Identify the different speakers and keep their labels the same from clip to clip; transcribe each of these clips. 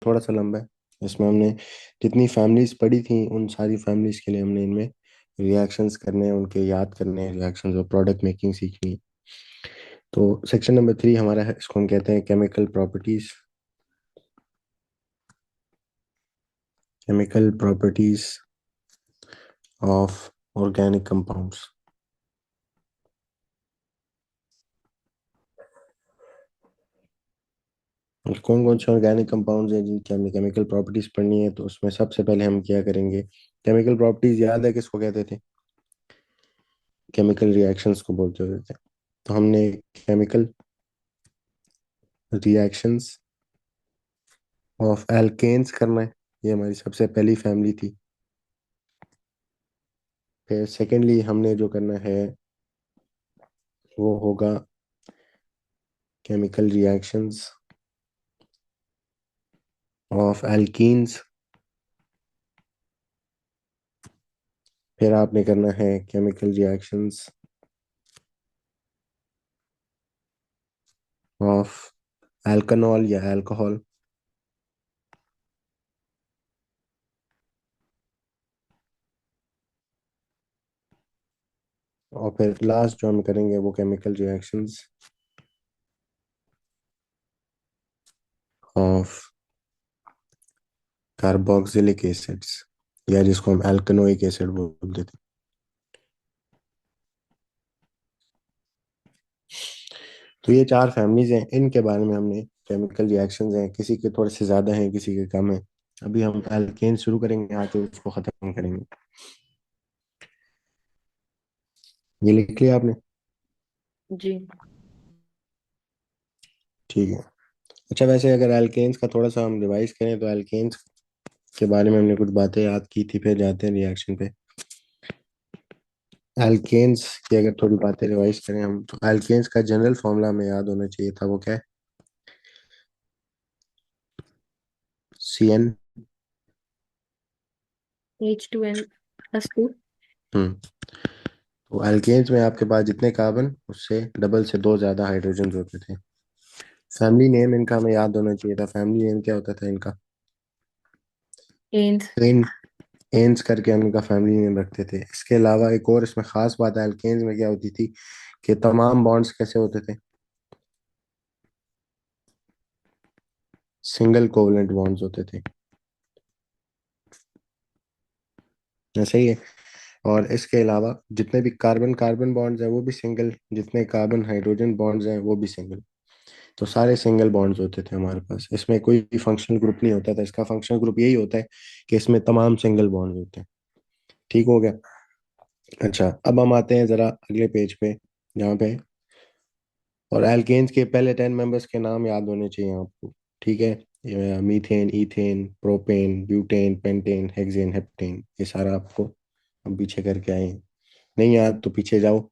Speaker 1: थोड़ा सा लंबा है। इसमें हमने जितनी फैमिलीज पढ़ी थी उन सारी फैमिलीज के लिए हमने इनमें रिएक्शंस करने हैं, उनके याद करने हैं रिएक्शंस, और प्रोडक्ट मेकिंग सीखनी है। तो सेक्शन नंबर 3 हमारा है, इसको हम कहते हैं chemical properties. Chemical properties of organic compounds. कौन कौन से ऑर्गेनिक कंपाउंड्स हैं जिनकी हमें केमिकल प्रॉपर्टीज पढ़नी है, तो उसमें सबसे पहले हम क्या करेंगे। केमिकल प्रॉपर्टीज याद है किसको कहते थे? केमिकल रिएक्शंस को बोलते होते थे। तो हमने केमिकल रिएक्शंस ऑफ एल्केन्स करना है। ये हमारी सबसे पहली फैमिली थी। फिर सेकेंडली हमने जो करना है वो होगा केमिकल रिएक्शंस ऑफ एल्कीन्स। फिर आपने करना है केमिकल रिएक्शंस ऑफ एल्कनॉल या अल्कोहल। और फिर लास्ट जो हम करेंगे वो chemical reactions of carboxylic acids, या जिसको हम एल्कनोइक एसिड बोलते थे। तो ये चार फैमिलीज हैं, इनके बारे में हमने केमिकल रिएक्शंस हैं, किसी के थोड़े से ज्यादा हैं किसी के कम है। अभी हम एल्केन शुरू करेंगे, आके उसको खत्म करेंगे। ये लिख लिया आपने?
Speaker 2: जी।
Speaker 1: ठीक है। अच्छा, वैसे अगर एल्केन्स का थोड़ा सा हम रिवाइज करें तो एल्केन्स के बारे में हमने कुछ बातें याद की थी, फिर जाते हैं रिएक्शन पे। एल्केन्स की अगर थोड़ी बातें रिवाइज करें हम, तो एल्केन्स का जनरल फॉर्मूला हमें याद होना चाहिए था, वो क्या है? CN।
Speaker 2: H2n+2।
Speaker 1: हम्म। तो एल्केन्स में आपके पास जितने कार्बन, उससे डबल से दो ज्यादा हाइड्रोजन होते थे। फैमिली नेम इनका हमें याद होना चाहिए था। फैमिली नेम क्या होता था इनका?
Speaker 2: एन्स।
Speaker 1: एन। एन्स करके हम इनका फैमिली नेम रखते थे। इसके अलावा एक और इसमें खास बात है, एल्केन्स में क्या होती थी कि तमाम बॉन्ड्स कैसे होते थे? सिंगल कोवलेंट बॉन्ड्स होते थे। ऐसा ही है। और इसके अलावा जितने भी कार्बन कार्बन बॉन्ड्स हैं वो भी सिंगल, जितने कार्बन हाइड्रोजन बॉन्ड्स हैं वो भी सिंगल। तो सारे सिंगल बॉन्ड्स होते थे हमारे पास, इसमें कोई भी फंक्शनल ग्रुप नहीं होता था। इसका फंक्शनल ग्रुप यही होता है कि इसमें तमाम सिंगल बॉन्ड्स होते हैं। ठीक हो गया। अच्छा, अब हम आते हैं जरा अगले पेज पे, जहाँ पे, और एल्केन्स के पहले 10 मेंबर्स के नाम याद होने चाहिए आपको। ठीक है, methane, ethane, propane, butane, pentane, hexane, heptane, ये सारा आपको हम पीछे करके आए हैं। नहीं याद तो पीछे जाओ,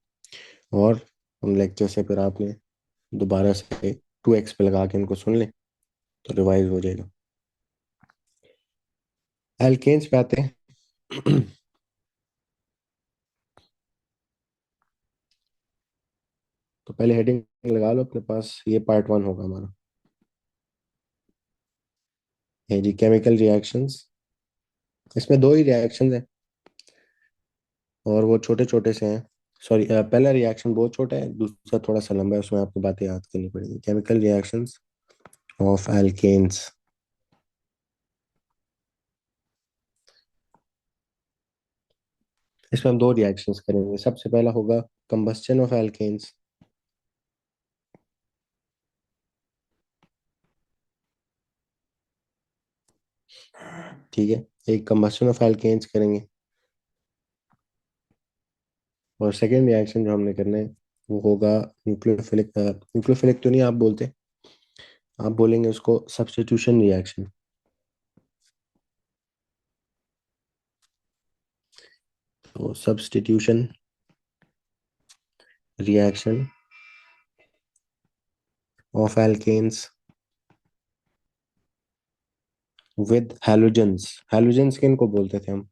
Speaker 1: और उन लेक्चर से फिर आपने दोबारा से 2x पे लगा के इनको सुन लें, तो रिवाइज हो जाएगा। एल्केन्स पे आते हैं। तो पहले हेडिंग लगा लो अपने पास, ये पार्ट 1 होगा हमारा। ये जी केमिकल रिएक्शंस। इसमें दो ही रिएक्शंस हैं, और वो छोटे छोटे से हैं। सॉरी, पहला रिएक्शन बहुत छोटा है, दूसरा थोड़ा सा लंबा है, उसमें आपको बातें याद करनी पड़ेगी। Chemical reactions of alkanes. इसमें हम दो रिएक्शंस करेंगे। सबसे पहला होगा कंबस्शन ऑफ एल्केन्स। ठीक है, एक कंबस्शन ऑफ एल्केन्स करेंगे। और सेकेंड रिएक्शन जो हमने करना है वो होगा न्यूक्लियोफिलिक। न्यूक्लियोफिलिक तो नहीं आप बोलते, आप बोलेंगे उसको सब्स्टिट्यूशन रिएक्शन। तो substitution reaction of alkanes with halogens. Halogens किन को बोलते थे हम?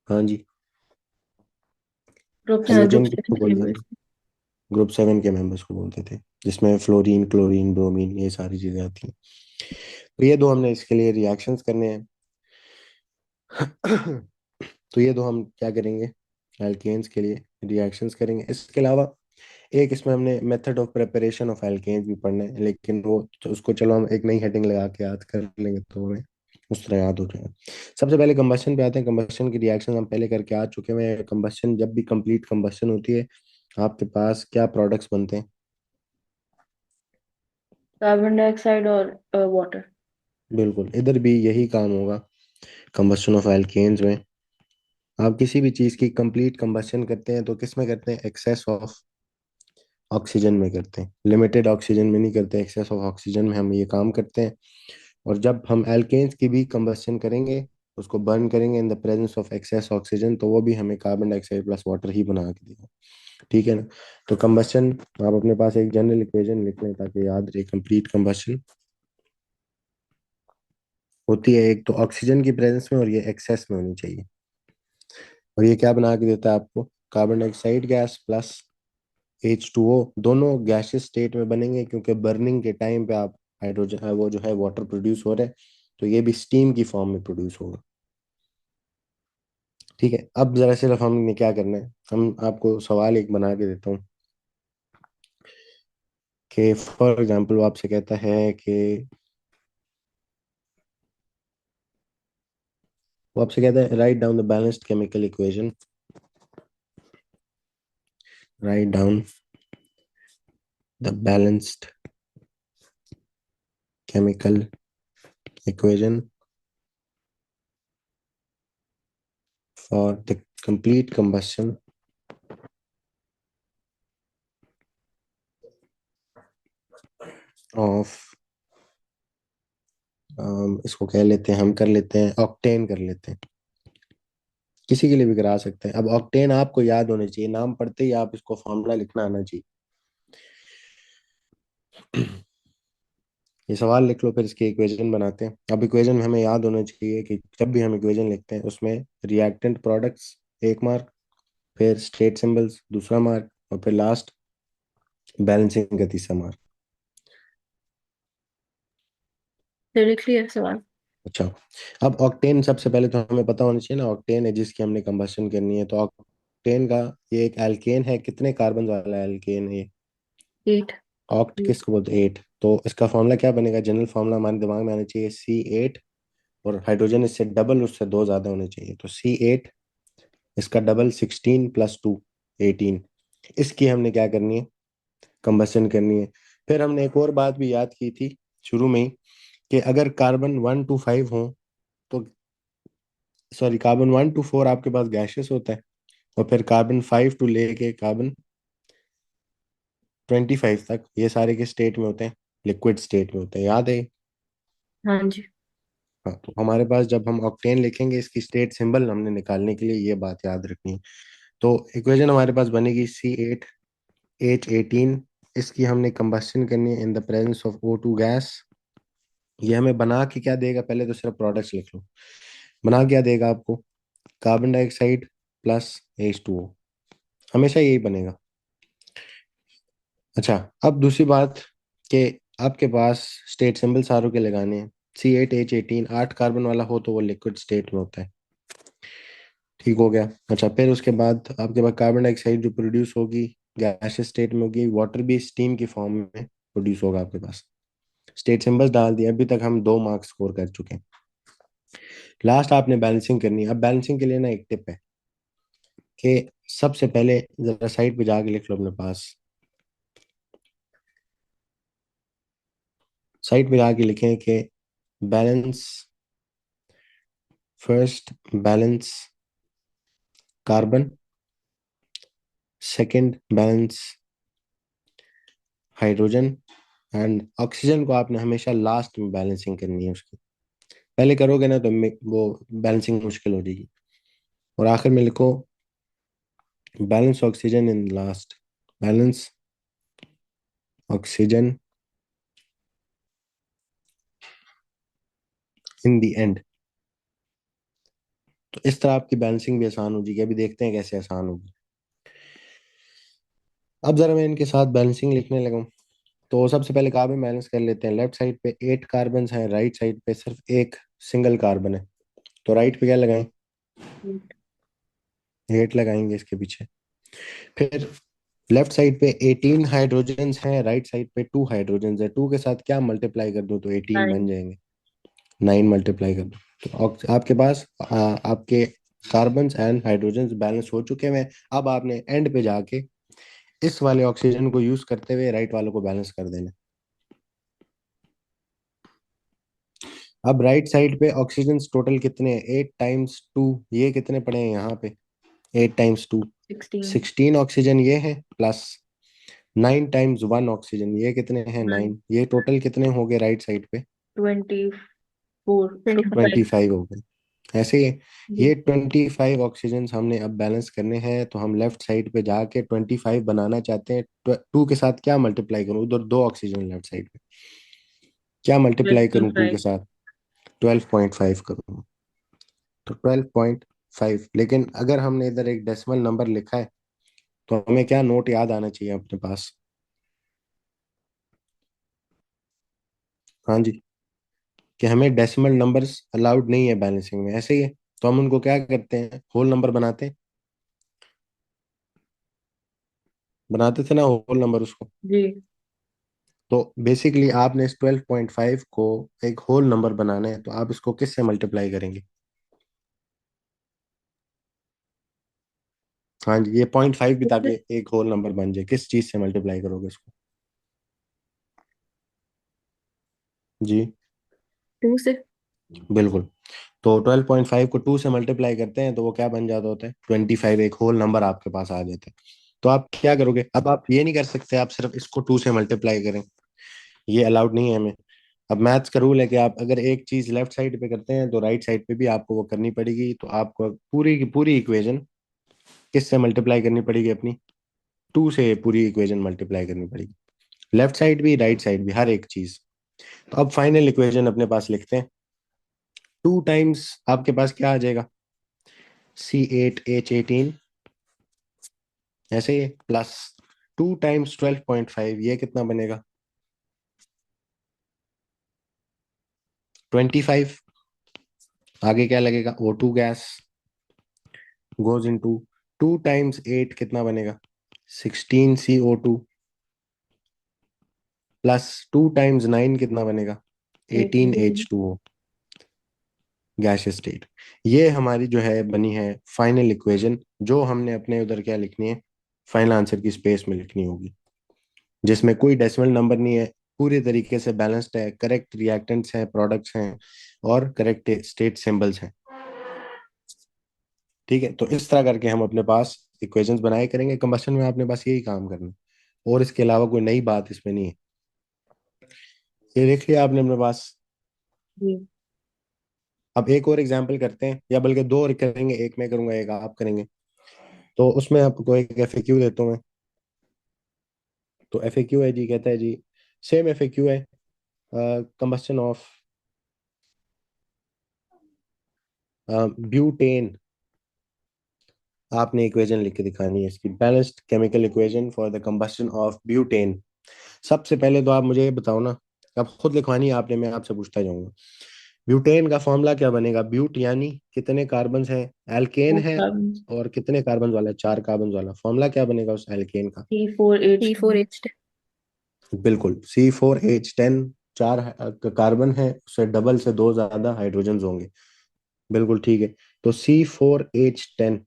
Speaker 1: हाँ जी, हैलोजन
Speaker 2: ग्रुप
Speaker 1: किसको बोलते थे?
Speaker 2: एलिमेंट्स।
Speaker 1: ग्रुप 7 के मेंबर्स को बोलते थे, जिसमें फ्लोरीन, क्लोरीन, ब्रोमीन, ये सारी चीजें आती हैं। तो ये दो हमने इसके लिए रिएक्शंस करने हैं। तो ये दो हम क्या करेंगे, एल्केन्स के लिए रिएक्शंस करेंगे। इसके अलावा एक इसमें हमने method of preparation of alkanes भी पढ़ना है, लेकिन वो तो उसको चलो हम एक नई हेडिंग लगा के याद कर लेंगे तो हमें उस तरह याद हो जाएगा। सबसे पहले कंबशन पे आते हैं। कंबशन की रिएक्शन हम पहले करके आ चुके हैं। कंबशन, जब भी कंप्लीट कंबशन होती है, आपके पास क्या प्रोडक्ट्स बनते हैं?
Speaker 2: कार्बन डाइऑक्साइड और वाटर।
Speaker 1: बिल्कुल, इधर भी यही काम होगा कंबशन ऑफ एल्केन्स में। आप किसी भी चीज़ की कंप्लीट कंबशन करते हैं तो किस में करते हैं? एक्सेस ऑफ ऑक्सीजन में करते हैं, लिमिटेड ऑक्सीजन में नहीं करते, एक्सेस ऑफ ऑक्सीजन में हम ये काम करते हैं। और जब हम एल्केन्स की भी कंबशन करेंगे, उसको बर्न करेंगे in the presence of excess oxygen, तो वो भी हमें कार्बन डाइऑक्साइड प्लस वाटर ही बना के देगा। ठीक है ना? तो कंबशन, आप अपने पास एक जनरल इक्वेशन लिख लें ताकि याद रहे। कंप्लीट कंबशन होती है एक तो ऑक्सीजन की प्रेजेंस में, और ये एक्सेस में होनी चाहिए। और ये क्या बना के देता है आपको? Carbon dioxide gas plus H2O, दोनों गैसियस स्टेट में बनेंगे, क्योंकि बर्निंग के टाइम पे आप हाइड्रोजन, वो जो है वाटर प्रोड्यूस हो रहा है, तो ये भी स्टीम की फॉर्म में प्रोड्यूस होगा। ठीक है, अब जरा सिर्फ हमने क्या करना है, हम आपको सवाल एक बना के देता हूँ कि फॉर एग्जांपल वो आपसे कहता है कि, वो आपसे कहता है write down the balanced chemical equation, write down the balanced chemical equation for the complete combustion of, इसको कह लेते हैं, हम कर लेते हैं ऑक्टेन कर लेते हैं, किसी के लिए भी करा सकते हैं। अब ऑक्टेन आपको याद होने चाहिए, नाम पढ़ते ही आप इसको फॉर्मूला लिखना आना चाहिए। ये सवाल लिख लो, फिर इसके इक्वेशन बनाते हैं। अब इक्वेशन में हमें याद होना चाहिए कि जब भी हम इक्वेशन लिखते हैं उसमें रिएक्टेंट प्रोडक्ट्स एक मार्क, फिर स्टेट सिंबल्स दूसरा मार्क, और फिर लास्ट बैलेंसिंग का तीसरा मार्क।
Speaker 2: चलिए क्लियर सवाल।
Speaker 1: अच्छा, अब ऑक्टेन सबसे पहले तो हमें पता होना चाहिए ना, ऑक्टेन है जिसकी हमने कंबशन करनी है। तो ऑक्टेन का ये एक एल्केन है, कितने कार्बन वाला एल्केन है ये?
Speaker 2: 8।
Speaker 1: ऑक्ट किसको बोलते हैं? 8। तो इसका फॉर्मूला क्या बनेगा? जनरल फॉर्मूला हमारे दिमाग में आना चाहिए C8, और हाइड्रोजन इससे डबल, उससे दो ज्यादा होने चाहिए, तो C8, इसका डबल 16 प्लस 2 18। इसकी हमने क्या करनी है? कंबशन करनी है। फिर हमने एक और बात भी याद की थी शुरू में ही, कि अगर कार्बन 1 to 5 हो तो, सॉरी, कार्बन 1 to 4 आपके पास गैसेस होता है, और फिर कार्बन 5 टू लेके कार्बन 25 तक ये सारे के स्टेट में होते हैं, लिक्विड स्टेट में होते हैं, याद है?
Speaker 2: हाँ जी।
Speaker 1: हाँ, तो हमारे पास जब हम ऑक्टेन लिखेंगे, इसकी स्टेट सिंबल हमने निकालने के लिए ये बात याद रखनी है। तो इक्वेशन हमारे पास बनेगी C8H18। इसकी हमने कंबशन करनी है इन the presence of O2 gas. ये हमें बना के क्या देगा? पहले तो सिर्फ प्रोडक्ट्स लिख लो। बना क्या देगा आपको? कार्बन डाइऑक्साइड प्लस H2O, हमेशा यही बनेगा। अच्छा, अब दूसरी बात कि आपके पास स्टेट सिंबल सारों के लगाने हैं। C8H18 8 कार्बन वाला हो तो वो लिक्विड स्टेट में होता है। ठीक हो गया। अच्छा, फिर उसके बाद आपके पास कार्बन डाइऑक्साइड जो प्रोड्यूस होगी गैसियस स्टेट में होगी, वाटर भी स्टीम की फॉर्म में प्रोड्यूस होगा आपके पास। स्टेट सिंबल्स डाल दिए, अभी तक हम 2 मार्क्स स्कोर कर चुके हैं। लास्ट आपने बैलेंसिंग करनी है। अब बैलेंसिंग के लिए ना एक टिप है कि सबसे पहले जरा साइड पे जाके लिख लो अपने पास, साइड पे जाके लिखें कि balance, first balance carbon, second balance hydrogen, and oxygen को आपने हमेशा लास्ट में बैलेंसिंग करनी है उसकी। पहले करोगे ना तो वो बैलेंसिंग मुश्किल हो जाएगी। और आखिर में लिखो balance oxygen in last, balance oxygen in the end. तो इस तरह आपकी बैलेंसिंग भी आसान हो जाएगी। अभी देखते हैं कैसे आसान होगी। अब जरा मैं इनके साथ बैलेंसिंग लिखने लगा हूँ। तो सबसे पहले कार्बन बैलेंस कर लेते हैं। लेफ्ट साइड पे 8 कार्बन हैं, राइट साइड पे सिर्फ एक सिंगल कार्बन है। तो राइट पे क्या लगाएं?
Speaker 2: 8।
Speaker 1: 8 लगाएंगे इसके पीछे। फिर लेफ्ट साइड पे 18 हाइड्रोजन्स हैं, राइट साइड पे 2 हाइड्रोजन्स है। 2 के साथ क्या मल्टीप्लाई कर दूं तो 18 बन
Speaker 2: 9।
Speaker 1: जाएंगे। 9 मल्टीप्लाई कर दो तो आपके पास आपके कार्बन एंड हाइड्रोजन बैलेंस हो चुके हैं। अब आपने एंड पे जाके इस वाले ऑक्सीजन को यूज करते हुए राइट वालों को बैलेंस कर देना। अब राइट साइड पे ऑक्सीजन टोटल कितने हैं? 8 टाइम्स 2, ये कितने पड़े हैं यहाँ पे? 8 टाइम्स 2,
Speaker 2: 16।
Speaker 1: 16 ऑक्सीजन ये है, प्लस 9 टाइम्स 1 ऑक्सीजन, ये कितने हैं?
Speaker 2: 9।
Speaker 1: 9। ये टोटल कितने हो गए राइट साइड पे?
Speaker 2: 24,
Speaker 1: ट्वेंटी
Speaker 2: 25।
Speaker 1: फाइव हो गए। ऐसे ही
Speaker 2: जी।
Speaker 1: ये 25 ऑक्सीजन हमने अब बैलेंस करने हैं, तो हम लेफ्ट साइड पे जाके 25 बनाना चाहते हैं। 2 के साथ क्या मल्टीप्लाई करूं? उधर 2 ऑक्सीजन लेफ्ट साइड पे, क्या मल्टीप्लाई करूं 2 के
Speaker 2: 12.5।
Speaker 1: साथ? 12.5 करूं। तो 12.5, लेकिन अगर हमने इधर एक डेसिमल नंबर लिखा है तो हमें क्या नोट याद आना चाहिए अपने पास? हाँ जी, कि हमें डेसिमल नंबर्स अलाउड नहीं है बैलेंसिंग में, ऐसे ही है। तो हम उनको क्या करते हैं? होल नंबर बनाते हैं। बनाते थे ना होल नंबर उसको।
Speaker 2: जी।
Speaker 1: तो बेसिकली आपने इस 12.5 को एक होल नंबर बनाना है, तो आप इसको किस से मल्टीप्लाई करेंगे? हाँ जी, ये 0.5 भी ताकि एक होल नंबर बन जाए, किस चीज से मल्टीप्लाई करोगे इसको? जी,
Speaker 2: 2 से।
Speaker 1: बिल्कुल। तो 12.5 को 2 से मल्टीप्लाई करते हैं तो वो क्या बन जाता होता है? 25, एक होल नंबर आपके पास आ जाता है। तो आप क्या करोगे? अब आप ये नहीं कर सकते आप सिर्फ इसको 2 से मल्टीप्लाई करें, ये अलाउड नहीं है हमें। अब मैथ्स का रूल है कि आप अगर एक चीज लेफ्ट साइड पे करते हैं तो राइट साइड पे भी आपको वो करनी पड़ेगी। तो आपको पूरी की पूरी इक्वेशन किस से मल्टीप्लाई करनी पड़ेगी अपनी? 2 से पूरी इक्वेशन मल्टीप्लाई करनी पड़ेगी, लेफ्ट साइड भी राइट साइड भी, हर एक चीज। तो अब फाइनल इक्वेशन अपने पास लिखते हैं। 2 टाइम्स आपके पास क्या आ जाएगा? C8H18, ऐसे ही, प्लस 2 टाइम्स 12.5, ये कितना बनेगा? 25। आगे क्या लगेगा? O2 gas goes into 2 times 8 कितना बनेगा? 16 CO2, प्लस 2 टाइम्स 9 कितना बनेगा?
Speaker 2: 8।
Speaker 1: 18 H2O, गैस स्टेट। ये हमारी जो है बनी है फाइनल इक्वेशन, जो हमने अपने उधर क्या लिखनी है? फाइनल आंसर की स्पेस में लिखनी होगी, जिसमें कोई डेसिमल नंबर नहीं है, पूरी तरीके से बैलेंस्ड है, करेक्ट रिएक्टेंट्स हैं, प्रोडक्ट्स हैं, और करेक्ट स्टेट सिंबल्स हैं। ठीक है, तो इस तरह करके हम अपने पास इक्वेशंस बनाए करेंगे। कंबशन में आपने बस यही काम करना है, और इसके अलावा कोई नई बात इसमें नहीं है। ये देख लिया आपने अपने पास।
Speaker 2: जी।
Speaker 1: अब एक और एग्जाम्पल करते हैं, या बल्कि दो और करेंगे, एक मैं करूंगा एक आप करेंगे। तो उसमें आपको एक एफएक्यू देता हूँ मैं। तो एफएक्यू है जी, कहता है जी, सेम एफएक्यू है, कंबस्शन ऑफ ब्यूटेन। आपने इक्वेशन लिख के दिखानी है इसकी, balanced chemical equation for the combustion of butane. सबसे पहले तो आप मुझे ये बताओ ना, आप खुद लिखवानी है आपने, मैं आपसे पूछता जाऊंगा। ब्यूटेन का फॉर्मूला क्या बनेगा? ब्यूट यानी कितने कार्बन है? एल्केन
Speaker 2: 4
Speaker 1: है,
Speaker 2: कार्बन।
Speaker 1: और कितने कार्बन वाला है? 4 कार्बन वाला। फॉर्मूला क्या बनेगा उस एल्केन का?
Speaker 2: C4H10।
Speaker 1: C4H10। बिल्कुल, C4H10। 4 कार्बन है, उससे डबल से 2 ज्यादा हाइड्रोजन होंगे। बिल्कुल ठीक है। तो C4H10।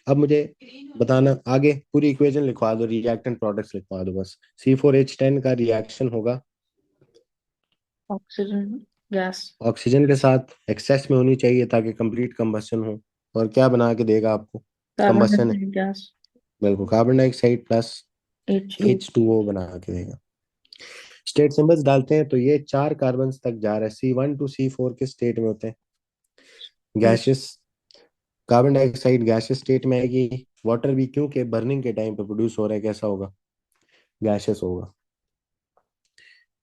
Speaker 1: अब मुझे बताना आगे, पूरी इक्वेशन लिखवा दो, रिएक्टेंट प्रोडक्ट्स लिखवा दो बस। C4H10 का रिएक्शन होगा
Speaker 2: ऑक्सीजन गैस।
Speaker 1: ऑक्सीजन के साथ, एक्सेस में होनी चाहिए ताकि कंप्लीट कंबशन हो। और क्या बना के देगा आपको?
Speaker 2: कार्बन
Speaker 1: कंबशन है,
Speaker 2: डाइऑक्साइड गैस।
Speaker 1: बिल्कुल, carbon dioxide plus
Speaker 2: H2।
Speaker 1: H2O बना के देगा। स्टेट सिंबल्स डालते हैं तो ये 4 कार्बन तक जा रहा है। C1 to C4 किस स्टेट में होते हैं? Gases. Carbon dioxide gases state में आएगी। वाटर भी, क्योंकि बर्निंग के टाइम पे प्रोड्यूस हो रहा है, कैसा होगा? गैसेस होगा।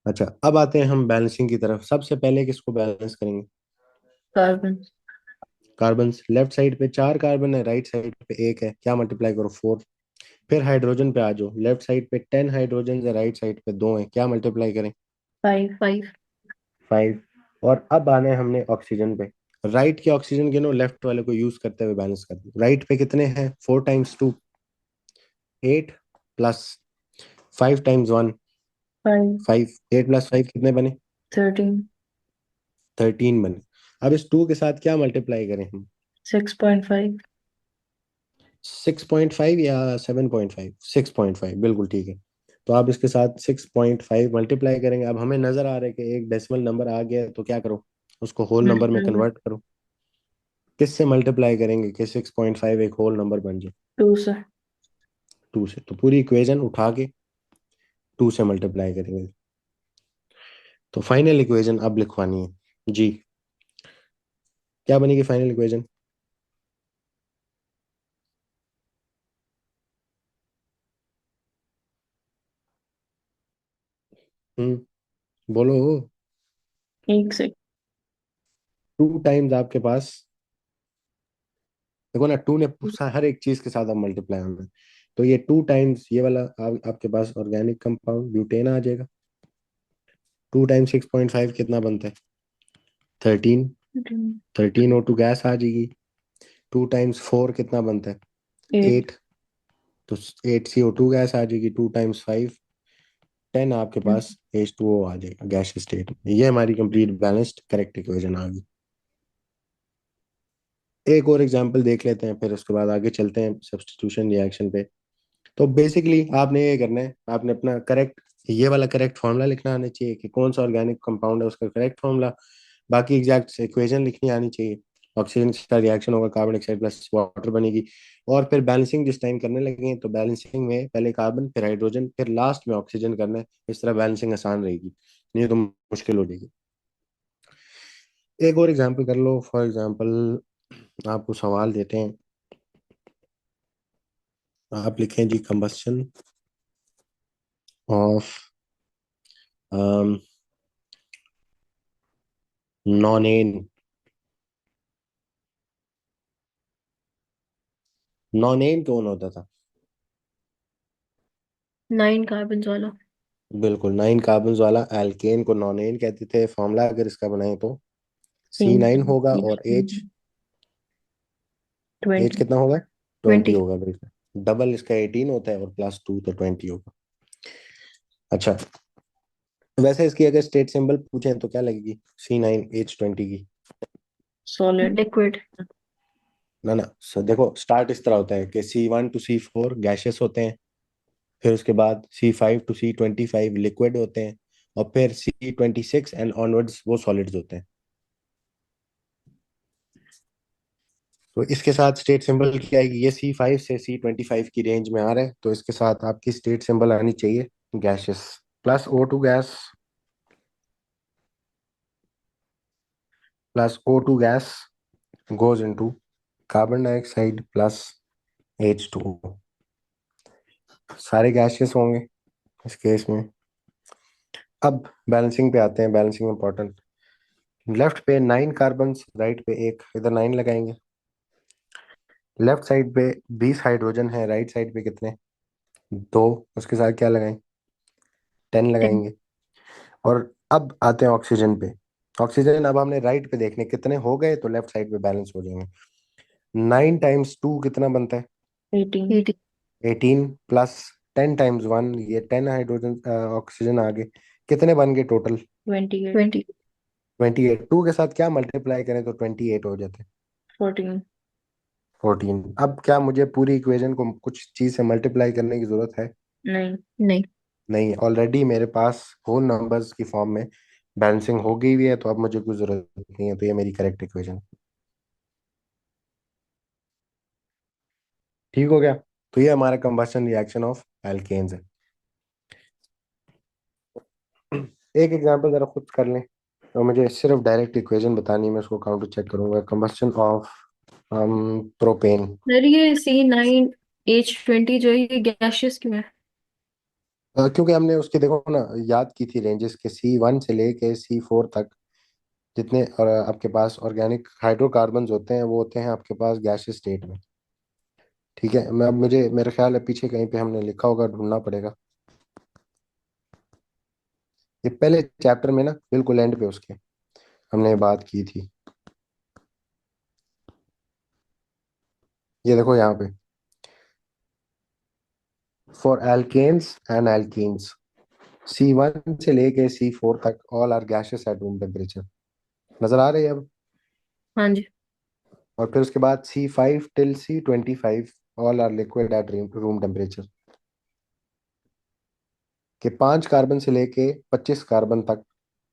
Speaker 1: अच्छा, अब आते हैं हम बैलेंसिंग की तरफ। सबसे पहले किसको बैलेंस करेंगे?
Speaker 2: कार्बन।
Speaker 1: कार्बन। लेफ्ट साइड पे 4 कार्बन है, राइट साइड पे एक है, क्या मल्टीप्लाई करो? 4। फिर हाइड्रोजन पे आ जाओ, लेफ्ट साइड पे 10 हाइड्रोजन है, राइट साइड पे दो है, क्या मल्टीप्लाई करें?
Speaker 2: 5 5।
Speaker 1: 5। और अब आना है हमने ऑक्सीजन पे। राइट के ऑक्सीजन गिनो, लेफ्ट वाले को यूज करते हुए बैलेंस कर दो। राइट पे कितने हैं? 4 टाइम्स 2, 8, प्लस 5 टाइम्स 1,
Speaker 2: 5
Speaker 1: 5। 8 प्लस 5 कितने बने?
Speaker 2: 13।
Speaker 1: 13 बने। अब इस 2 के साथ क्या मल्टीप्लाई करें हम?
Speaker 2: 6.5।
Speaker 1: 6.5 या 7.5? 6.5, बिल्कुल ठीक है। तो आप इसके साथ 6.5 मल्टीप्लाई करेंगे। अब हमें नजर आ रहा है कि एक डेसिमल नंबर आ गया है, तो क्या करो, उसको होल नंबर में
Speaker 2: मल्टीप्लाई
Speaker 1: कन्वर्ट करो। किससे मल्टीप्लाई करेंगे कि 6.5 एक होल नंबर बन जाए?
Speaker 2: 2 से।
Speaker 1: 2 से। तो पूरी इक्वेशन उठा के 2 से मल्टीप्लाई करेंगे। तो फाइनल इक्वेशन अब लिखवानी है जी। क्या बनेगी फाइनल इक्वेशन? बोलो।
Speaker 2: एक से।
Speaker 1: 2 टाइम्स आपके पास, देखो ना, 2 ने हर एक चीज के साथ अब मल्टीप्लाई होना है। तो ये 2 टाइम्स ये वाला आपके पास ऑर्गेनिक कंपाउंड ब्यूटेन आ जाएगा। 2 टाइम्स 6.5 कितना बनता है? 13। 13O2 गैस आ जाएगी। 2 टाइम्स 4 कितना बनता है?
Speaker 2: 8।
Speaker 1: 8। तो 8CO2 गैस आ जाएगी। 2 टाइम्स 5, 10 आपके पास H2O आ जाएगा गैस स्टेट में। ये हमारी कंप्लीट बैलेंस्ड करेक्ट इक्वेशन आ गई। एक और एग्जांपल देख लेते हैं, फिर उसके बाद आगे चलते हैं सब्स्टिट्यूशन रिएक्शन पे। तो बेसिकली आपने ये करना है, आपने अपना करेक्ट, ये वाला करेक्ट फॉर्मूला लिखना आना चाहिए कि कौन सा ऑर्गेनिक कंपाउंड है, उसका करेक्ट फॉर्मूला। बाकी एग्जैक्ट इक्वेशन लिखनी आनी चाहिए। ऑक्सीजन का रिएक्शन होगा, कार्बन डाइऑक्साइड प्लस वाटर बनेगी। और फिर बैलेंसिंग जिस टाइम करने लगे तो बैलेंसिंग में पहले कार्बन, फिर हाइड्रोजन, फिर लास्ट में ऑक्सीजन करना है। इस तरह बैलेंसिंग आसान रहेगी, नहीं तो मुश्किल हो जाएगी। एक और एग्जांपल कर लो। फॉर एग्जांपल आपको सवाल देते हैं, आप लिखें जी कंबस्शन ऑफ नॉन, नॉनेन कौन होता था?
Speaker 2: 9 कार्बन वाला।
Speaker 1: बिल्कुल, 9 कार्बन वाला एल्केन को नॉनेन कहते थे। फॉर्मूला अगर इसका बनाए तो C9 होगा, और एच, एच
Speaker 2: 20।
Speaker 1: कितना होगा? 20
Speaker 2: 20।
Speaker 1: होगा, बिल्कुल। डबल इसका 18 होता है, और +2 तो 20 होगा। अच्छा, वैसे इसकी अगर स्टेट सिंबल पूछें तो क्या लगेगी C9H20 की?
Speaker 2: Solid liquid.
Speaker 1: ना ना, देखो स्टार्ट इस तरह होता है कि C1 to C4 गैसेस होते हैं, फिर उसके बाद C5 to C25 लिक्विड होते हैं, और फिर C26 एंड ऑनवर्ड्स वो सॉलिड्स होते हैं। तो इसके साथ स्टेट सिंबल क्या आएगी? ये C5 से C25 की रेंज में आ रहा है, तो इसके साथ आपकी स्टेट सिंबल आनी चाहिए gases. +O2 gas, +O2 gas goes into carbon dioxide plus H2O। सारे गैसेस होंगे इस केस में। अब बैलेंसिंग पे आते हैं, बैलेंसिंग इंपॉर्टेंट। लेफ्ट पे 9 कार्बन, राइट पे एक, इधर 9 लगाएंगे। लेफ्ट साइड पे 20 हाइड्रोजन है, राइट साइड पे कितने? 2। उसके साथ क्या लगाएं? 10
Speaker 2: 10।
Speaker 1: लगाएंगे। और अब आते हैं ऑक्सीजन पे। ऑक्सीजन अब हमने राइट पे देखने कितने हो गए, तो लेफ्ट साइड पे बैलेंस हो जाएंगे। 9 टाइम्स 2 कितना बनता है?
Speaker 2: 18।
Speaker 1: 18, प्लस 10 टाइम्स 1, ये 10 हाइड्रोजन ऑक्सीजन आ गए। कितने बन गए टोटल?
Speaker 2: 28।
Speaker 1: 20। 28। 2 के साथ क्या मल्टीप्लाई करें तो 28 हो जाते हैं?
Speaker 2: 14।
Speaker 1: 14। अब क्या मुझे पूरी इक्वेशन को कुछ चीज से मल्टीप्लाई करने की जरूरत है?
Speaker 2: नहीं। नहीं।
Speaker 1: नहीं, ऑलरेडी मेरे पास होल नंबर्स की फॉर्म में बैलेंसिंग हो गई हुई है, तो अब मुझे कोई जरूरत नहीं है। तो ये मेरी करेक्ट इक्वेशन ठीक हो गया। तो ये हमारा कंबशन रिएक्शन ऑफ एल्केन्स है। एक एग्जांपल जरा खुद कर लें। तो मुझे सिर्फ डायरेक्ट इक्वेशन बतानी है, मैं उसको काउंटर चेक करूंगा। Combustion of propane.
Speaker 2: सर ये C9H20 जो है ये गैशियस क्यों है?
Speaker 1: क्योंकि हमने उसके देखो ना याद की थी रेंजेस के, C1 से लेके C4 तक जितने आपके पास ऑर्गेनिक हाइड्रोकार्बन्स होते हैं वो होते हैं आपके पास गैसियस स्टेट में। ठीक है, मैं अब मुझे मेरा ख्याल है पीछे कहीं पे हमने लिखा होगा, ढूंढना पड़ेगा। ये पहले चैप्टर में ना बिल्कुल एंड पे उसके हमने बात की थी। ये देखो यहाँ पे, for alkanes and alkenes, C1 से लेके C4 तक all are gases at room temperature. नजर आ रही है अब?
Speaker 2: हाँ जी।
Speaker 1: और फिर उसके बाद C5 till C25 all are liquid at room temperature. कि 5 कार्बन से लेके 25 कार्बन तक,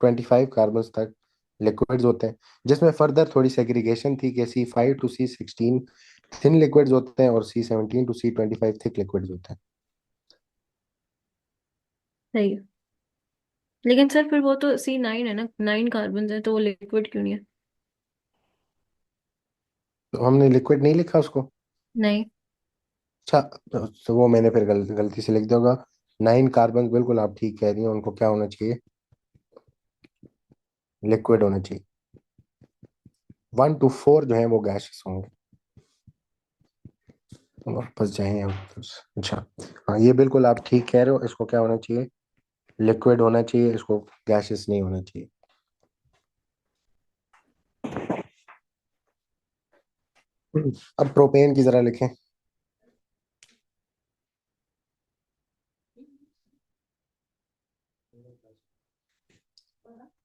Speaker 1: 25 कार्बन तक लिक्विड्स होते हैं, जिसमें फर्दर थोड़ी सेग्रीगेशन थी कि C5 to C16 thin liquids होते हैं और C17 to C25 thick liquids होते हैं।
Speaker 2: सही है। लेकिन सर फिर वो तो C9 है ना, 9 कार्बन है, तो वो लिक्विड क्यों नहीं है?
Speaker 1: तो हमने लिक्विड नहीं लिखा उसको।
Speaker 2: नहीं।
Speaker 1: अच्छा, तो वो मैंने फिर गलती से लिख दिया होगा। 9 कार्बन, बिल्कुल आप ठीक कह रही हैं, उनको क्या होना चाहिए, लिक्विड होना चाहिए। 1 to 4 जो है वो गैसेस होंगे। वापस जाएंगे हम अच्छा, हाँ ये बिल्कुल आप ठीक कह रहे हो, इसको क्या होना चाहिए, लिक्विड होना चाहिए, इसको गैसेस नहीं होना चाहिए। अब प्रोपेन की जरा लिखें।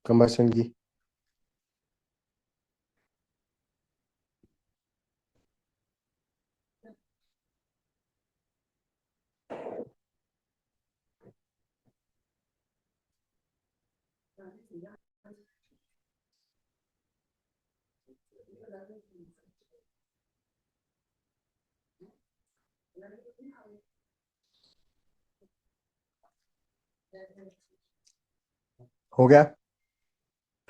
Speaker 1: कंबशन की। हो गया?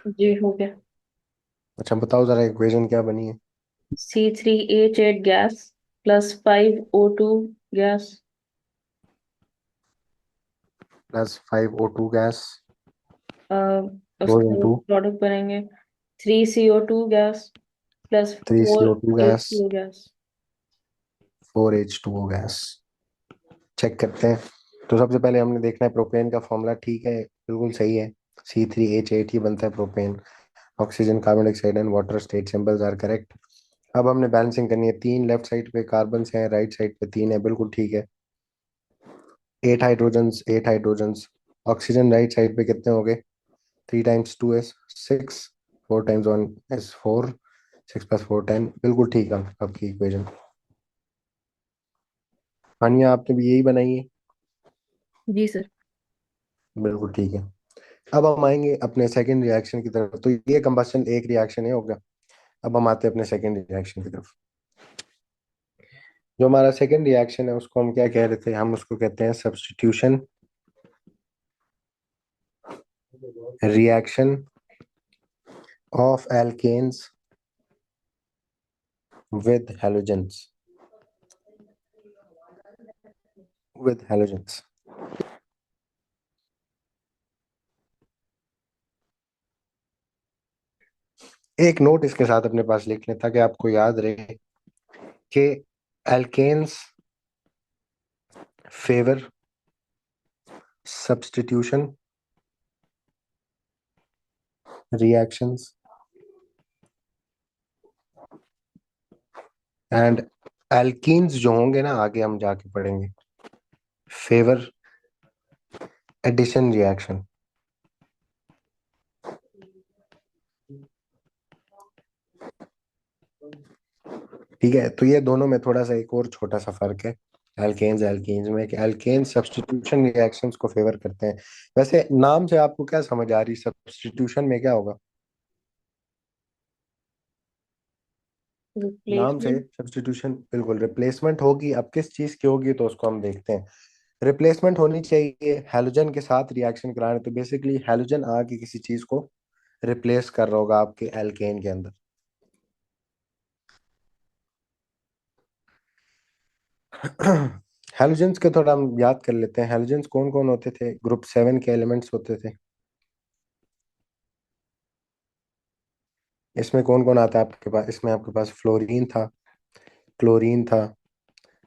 Speaker 2: जी हो गया।
Speaker 1: अच्छा बताओ जरा इक्वेशन क्या बनी है।
Speaker 2: C3H8 gas plus 5O2 gas,
Speaker 1: +5O2 gas goes
Speaker 2: उसका
Speaker 1: इनटू
Speaker 2: प्रोडक्ट बनेंगे 3CO2 gas plus
Speaker 1: three C
Speaker 2: four
Speaker 1: O two
Speaker 2: H
Speaker 1: gas
Speaker 2: two gas.
Speaker 1: 4H2O gas. Check करते हैं। तो सबसे पहले हमने देखना है प्रोपेन का फॉर्मूला ठीक है, बिल्कुल सही है। C3H8 ही बनता है propane. Oxygen, carbon dioxide and water state symbols are correct. अब हमने बैलेंसिंग करनी है, 3 लेफ्ट साइड पे कार्बन हैं, राइट साइड पे 3 है, बिल्कुल ठीक है। 8 hydrogens, 8 hydrogens. Oxygen right side पे कितने हो गए, 3 times 2 is 6, 4 times 1 is 4, 6 + 4 10, बिल्कुल ठीक है आपकी इक्वेशन। हानिया आपने भी यही बनाई है?
Speaker 2: जी सर।
Speaker 1: बिल्कुल ठीक है। अब हम आएंगे अपने सेकंड रिएक्शन की तरफ। तो ये कंबस्शन एक रिएक्शन है, हो गया। अब हम आते हैं अपने सेकंड रिएक्शन की तरफ। जो हमारा सेकंड रिएक्शन है उसको हम क्या कह रहे थे, हम उसको कहते हैं substitution reaction of alkanes with halogens, with halogens. एक नोट इसके साथ अपने पास लिख लें ताकि आपको याद रहे कि alkanes favour substitution reactions and alkenes जो होंगे ना, आगे हम जाके पढ़ेंगे, फेवर एडिशन रिएक्शन। ठीक है, तो ये दोनों में थोड़ा सा एक और छोटा सा फर्क है एल्केन्स एल्कीन्स में, कि एल्केन्स सब्स्टिट्यूशन रिएक्शंस को फेवर करते हैं। वैसे नाम से आपको क्या समझ आ रही, सब्स्टिट्यूशन में क्या होगा? नाम से
Speaker 2: रिप्लेसमेंट।
Speaker 1: सब्स्टिट्यूशन बिल्कुल रिप्लेसमेंट होगी। अब किस चीज की होगी तो उसको हम देखते हैं। रिप्लेसमेंट होनी चाहिए, हैलोजन के साथ रिएक्शन कराने, तो बेसिकली हैलोजन आके किसी चीज को रिप्लेस कर रहा होगा आपके एल्केन के अंदर। हैलोजेंस के थोड़ा हम याद कर लेते हैं, हैलोजेंस कौन कौन होते थे, ग्रुप 7 के एलिमेंट्स होते थे। इसमें कौन कौन आता है आपके पास, इसमें आपके पास फ्लोरीन था, क्लोरीन था,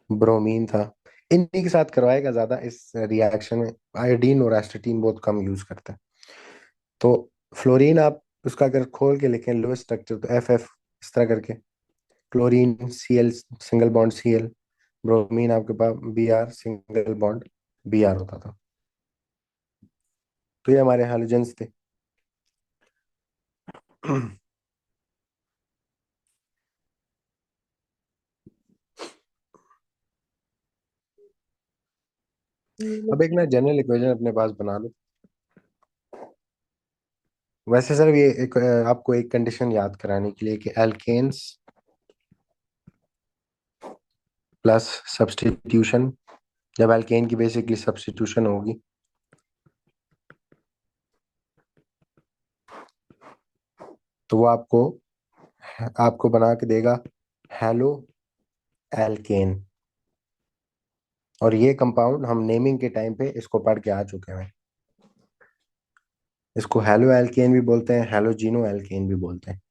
Speaker 1: ब्रोमीन था। इन्हीं के साथ करवाएगा ज्यादा इस रिएक्शन में। आयोडीन और एस्टेटीन बहुत कम यूज करता है। तो फ्लोरीन आप उसका अगर खोल के लिखें लोएस्ट स्ट्रक्चर तो FF, इस तरह करके। Chlorine Cl, single bond Cl। Bromine आपके पास Br, सिंगल बॉन्ड Br होता था। तो ये हमारे हैलोजेंस थे। अब एक ना जनरल इक्वेशन अपने पास बना लो। वैसे सर ये एक आपको एक कंडीशन याद कराने के लिए कि एल्केन्स प्लस सब्स्टिट्यूशन, जब एल्केन की बेसिकली सब्स्टिट्यूशन होगी तो वो आपको आपको बना के देगा हेलो एल्केन। और ये कंपाउंड हम नेमिंग के टाइम पे इसको पढ़ के आ चुके हैं। इसको हेलो एल्केन भी बोलते हैं, हेलोजीनो एल्केन भी बोलते हैं।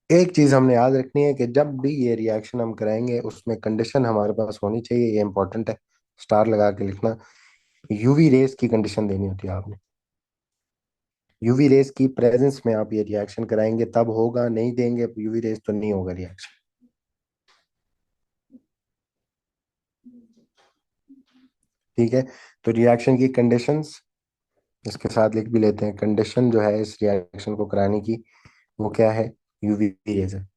Speaker 1: एक चीज हमने याद रखनी है कि जब भी ये रिएक्शन हम कराएंगे उसमें कंडीशन हमारे पास होनी चाहिए, ये इंपॉर्टेंट है। स्टार लगा के लिखना। यूवी रेस की कंडीशन देनी होती है आपने। यूवी रेस की प्रेजेंस में आप ये रिएक्शन कराएंगे तब होगा, नहीं देंगे यूवी रेस तो नहीं होगा रिएक्शन। ठीक है। तो रिएक्शन की कंडीशंस इसके साथ लिख भी लेते हैं। कंडीशन जो है इस रिएक्शन को कराने की वो क्या है? यूवी रेज है।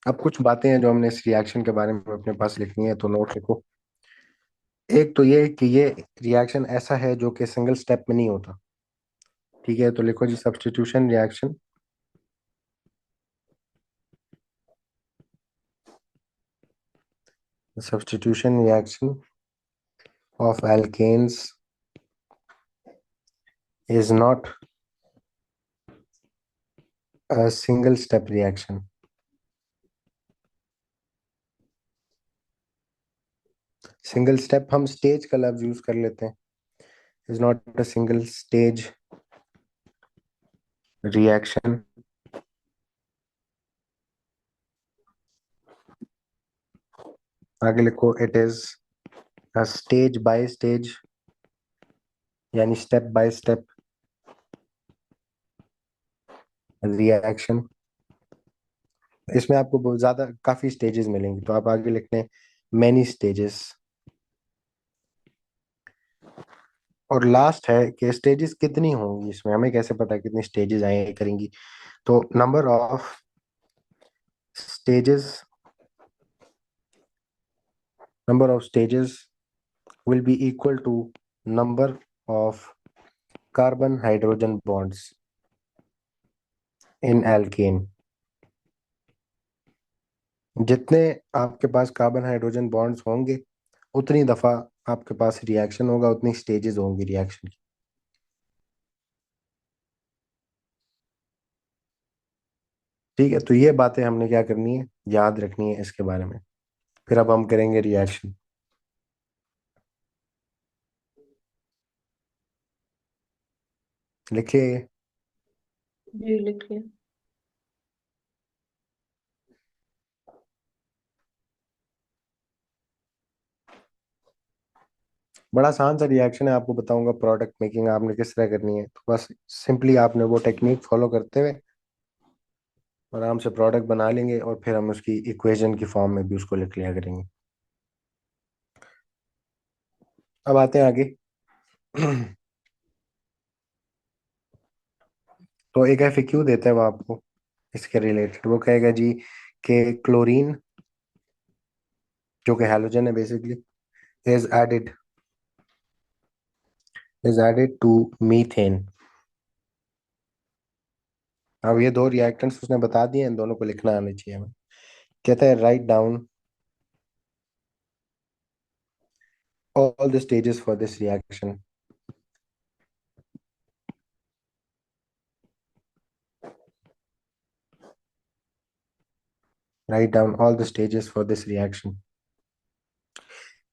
Speaker 1: अब कुछ बातें हैं जो हमने इस रिएक्शन के बारे में अपने पास लिखनी है, तो नोट लिखो। एक तो ये कि ये रिएक्शन ऐसा है जो कि सिंगल स्टेप में नहीं होता। ठीक है, तो लिखो जी substitution reaction. Substitution reaction of alkanes is not a single step reaction. Single step हम स्टेज का लफ्ज यूज कर लेते हैं। Is not a single stage reaction. आगे लिखो it is a stage by stage, यानी स्टेप बाय स्टेप रिएक्शन। इसमें आपको बहुत ज्यादा काफी स्टेजेस मिलेंगी, तो आप आगे लिखते हैं मैनी स्टेजेस। और लास्ट है कि स्टेजेस कितनी होंगी, इसमें हमें कैसे पता कितनी स्टेजेस आए करेंगी? तो number of stages, number of stages will be equal to number of carbon hydrogen bonds in alkane. जितने आपके पास कार्बन हाइड्रोजन बॉन्ड्स होंगे उतनी दफा आपके पास रिएक्शन होगा, उतनी स्टेजेस होंगी रिएक्शन की। ठीक है, तो ये बातें हमने क्या करनी है, याद रखनी है इसके बारे में। फिर अब हम करेंगे रिएक्शन। लिखिए।
Speaker 2: जी लिखिए।
Speaker 1: बड़ा आसान सा रिएक्शन है, आपको बताऊंगा प्रोडक्ट मेकिंग आपने किस तरह करनी है। तो बस सिंपली आपने वो टेक्निक फॉलो करते हुए आराम से प्रोडक्ट बना लेंगे, और फिर हम उसकी इक्वेशन की फॉर्म में भी उसको लिख लिया करेंगे। अब आते हैं आगे। तो एक FAQ देता है वो आपको इसके रिलेटेड। वो कहेगा जी कि क्लोरीन जो कि हैलोजन है basically is added to methane. अब ये दो रिएक्टेंट्स उसने बता दिए, इन दोनों को लिखना आना चाहिए हमें। कहता है write down all the stages for this reaction. Write down all the stages for this reaction.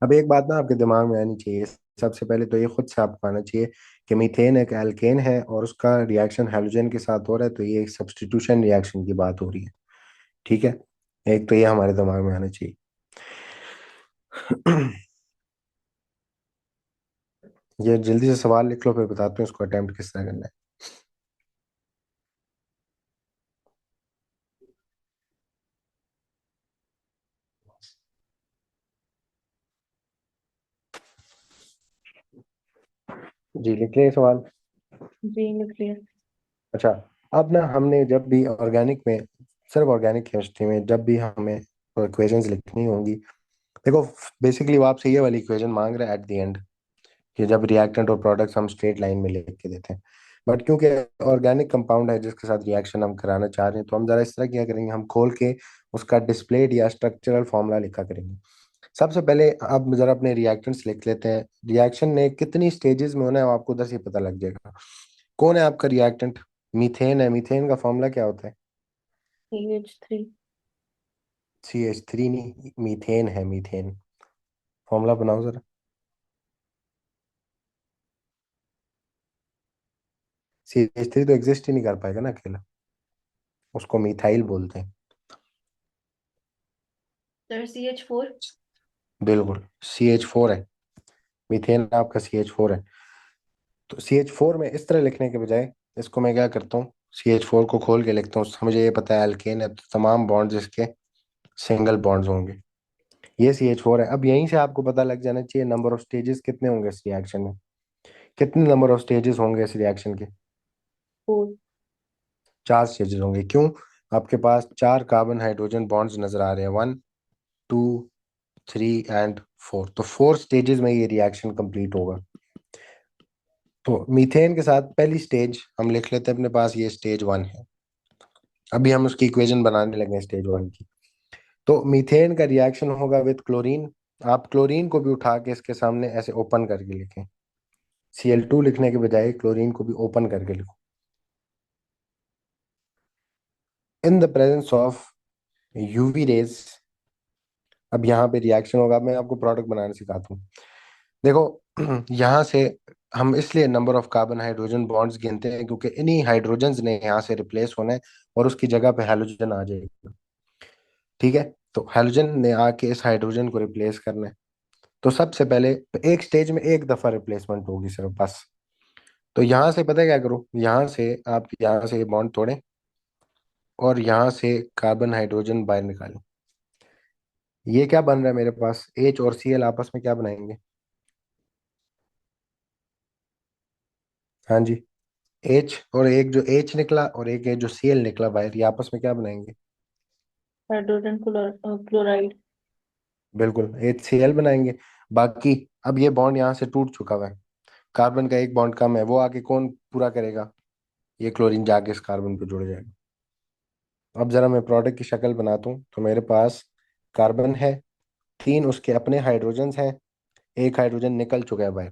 Speaker 1: अब एक बात ना आपके दिमाग में आनी चाहिए, सबसे पहले तो ये खुद से आपको आना चाहिए कि मीथेन एक एल्केन है और उसका रिएक्शन हैलोजन के साथ हो रहा है, तो ये एक सब्स्टिट्यूशन रिएक्शन की बात हो रही है। ठीक है, एक तो ये हमारे दिमाग में आना चाहिए। ये जल्दी से सवाल लिख लो, फिर बताते हैं इसको अटेम्प्ट किस तरह करना है। जी लिख लिया सवाल।
Speaker 2: जी न्यूक्लियर।
Speaker 1: अच्छा, अब ना हमने जब भी ऑर्गेनिक में, सिर्फ ऑर्गेनिक केमिस्ट्री में जब भी हमें इक्वेशंस लिखनी होंगी, देखो बेसिकली वो आपसे ये वाली इक्वेशन मांग रहा है एट द एंड, कि जब रिएक्टेंट और प्रोडक्ट्स हम स्ट्रेट लाइन में लिख के देते हैं। बट क्योंकि ऑर्गेनिक कंपाउंड है जिसके साथ रिएक्शन हम कराना चाह रहे हैं, तो हम जरा इस तरह क्या करेंगे, हम खोल के उसका डिस्प्लेड या स्ट्रक्चरल फॉर्मूला लिखा करेंगे। सबसे पहले आप जरा अपने रिएक्टेंट्स लिख लेते हैं, रिएक्शन ने कितनी स्टेजेस में होना है वो आपको उधर से ही पता लग जाएगा। कौन है आपका रिएक्टेंट? मीथेन है। मीथेन का फॉर्मूला क्या होता है?
Speaker 2: CH3।
Speaker 1: CH3 नहीं, मीथेन है, मीथेन। फॉर्मूला बनाओ जरा। CH3 तो एग्जिस्ट ही नहीं कर पाएगा ना अकेला, उसको मिथाइल बोलते हैं।
Speaker 2: Sir CH4।
Speaker 1: बिल्कुल, CH4 है। मीथेन आपका CH4 है। तो CH4 में इस तरह लिखने के बजाय इसको मैं क्या करता हूँ, CH4 को खोल के लिखता हूँ। मुझे ये पता है एल्केन है तो तमाम बॉन्ड्स इसके सिंगल बॉन्ड्स होंगे। ये CH4 है। अब यहीं से आपको पता लग जाना चाहिए नंबर ऑफ स्टेजेस कितने होंगे इस रिएक्शन में। कितने नंबर ऑफ स्टेजेस होंगे इस रिएक्शन के?
Speaker 2: 4।
Speaker 1: 4 स्टेजेस होंगे। क्यों? आपके पास 4 कार्बन हाइड्रोजन बॉन्ड्स नजर आ रहे हैं, 1, 2, 3 एंड 4। तो 4 स्टेजेस में ये रिएक्शन कंप्लीट होगा। तो मीथेन के साथ पहली स्टेज हम लिख लेते हैं अपने पास, ये स्टेज 1 है। अभी हम उसकी इक्वेशन बनाने लगे स्टेज 1 की। तो मीथेन का रिएक्शन होगा विद क्लोरीन। आप क्लोरीन को भी उठा के इसके सामने ऐसे ओपन करके लिखें। Cl2 लिखने के बजाय क्लोरीन को भी ओपन करके लिखो। इन the presence of UV rays, अब यहाँ पे रिएक्शन होगा। मैं आपको प्रोडक्ट बनाना सिखाता हूँ। देखो यहाँ से हम इसलिए number of carbon hydrogen bonds गिनते हैं क्योंकि इन्हीं हाइड्रोजन्स ने यहाँ से रिप्लेस होना है और उसकी जगह पे हैलोजन आ जाएगा। ठीक है, तो हैलोजन ने आके इस हाइड्रोजन को रिप्लेस करना है। तो सबसे पहले एक स्टेज में एक दफा रिप्लेसमेंट होगी सिर्फ, बस। तो यहाँ से पता है क्या करो, यहाँ से आप यहाँ से बॉन्ड तोड़ें और यहाँ से कार्बन हाइड्रोजन बाहर निकालें। ये क्या बन रहा है मेरे पास, H और Cl आपस में क्या बनाएंगे? हाँ जी, H और एक जो H निकला और एक ये जो Cl निकला बाहर, ये आपस में क्या बनाएंगे?
Speaker 2: Hydrogen chloride.
Speaker 1: बिल्कुल, HCl बनाएंगे। बाकी अब ये बॉन्ड यहाँ से टूट चुका हुआ है, कार्बन का एक बॉन्ड कम है, वो आके कौन पूरा करेगा? ये क्लोरीन जाके इस कार्बन पे जुड़ जाएगा। अब जरा मैं प्रोडक्ट की शक्ल बनाता हूँ। तो मेरे पास कार्बन है, 3 उसके अपने हाइड्रोजन्स हैं, एक हाइड्रोजन निकल चुका है बाहर,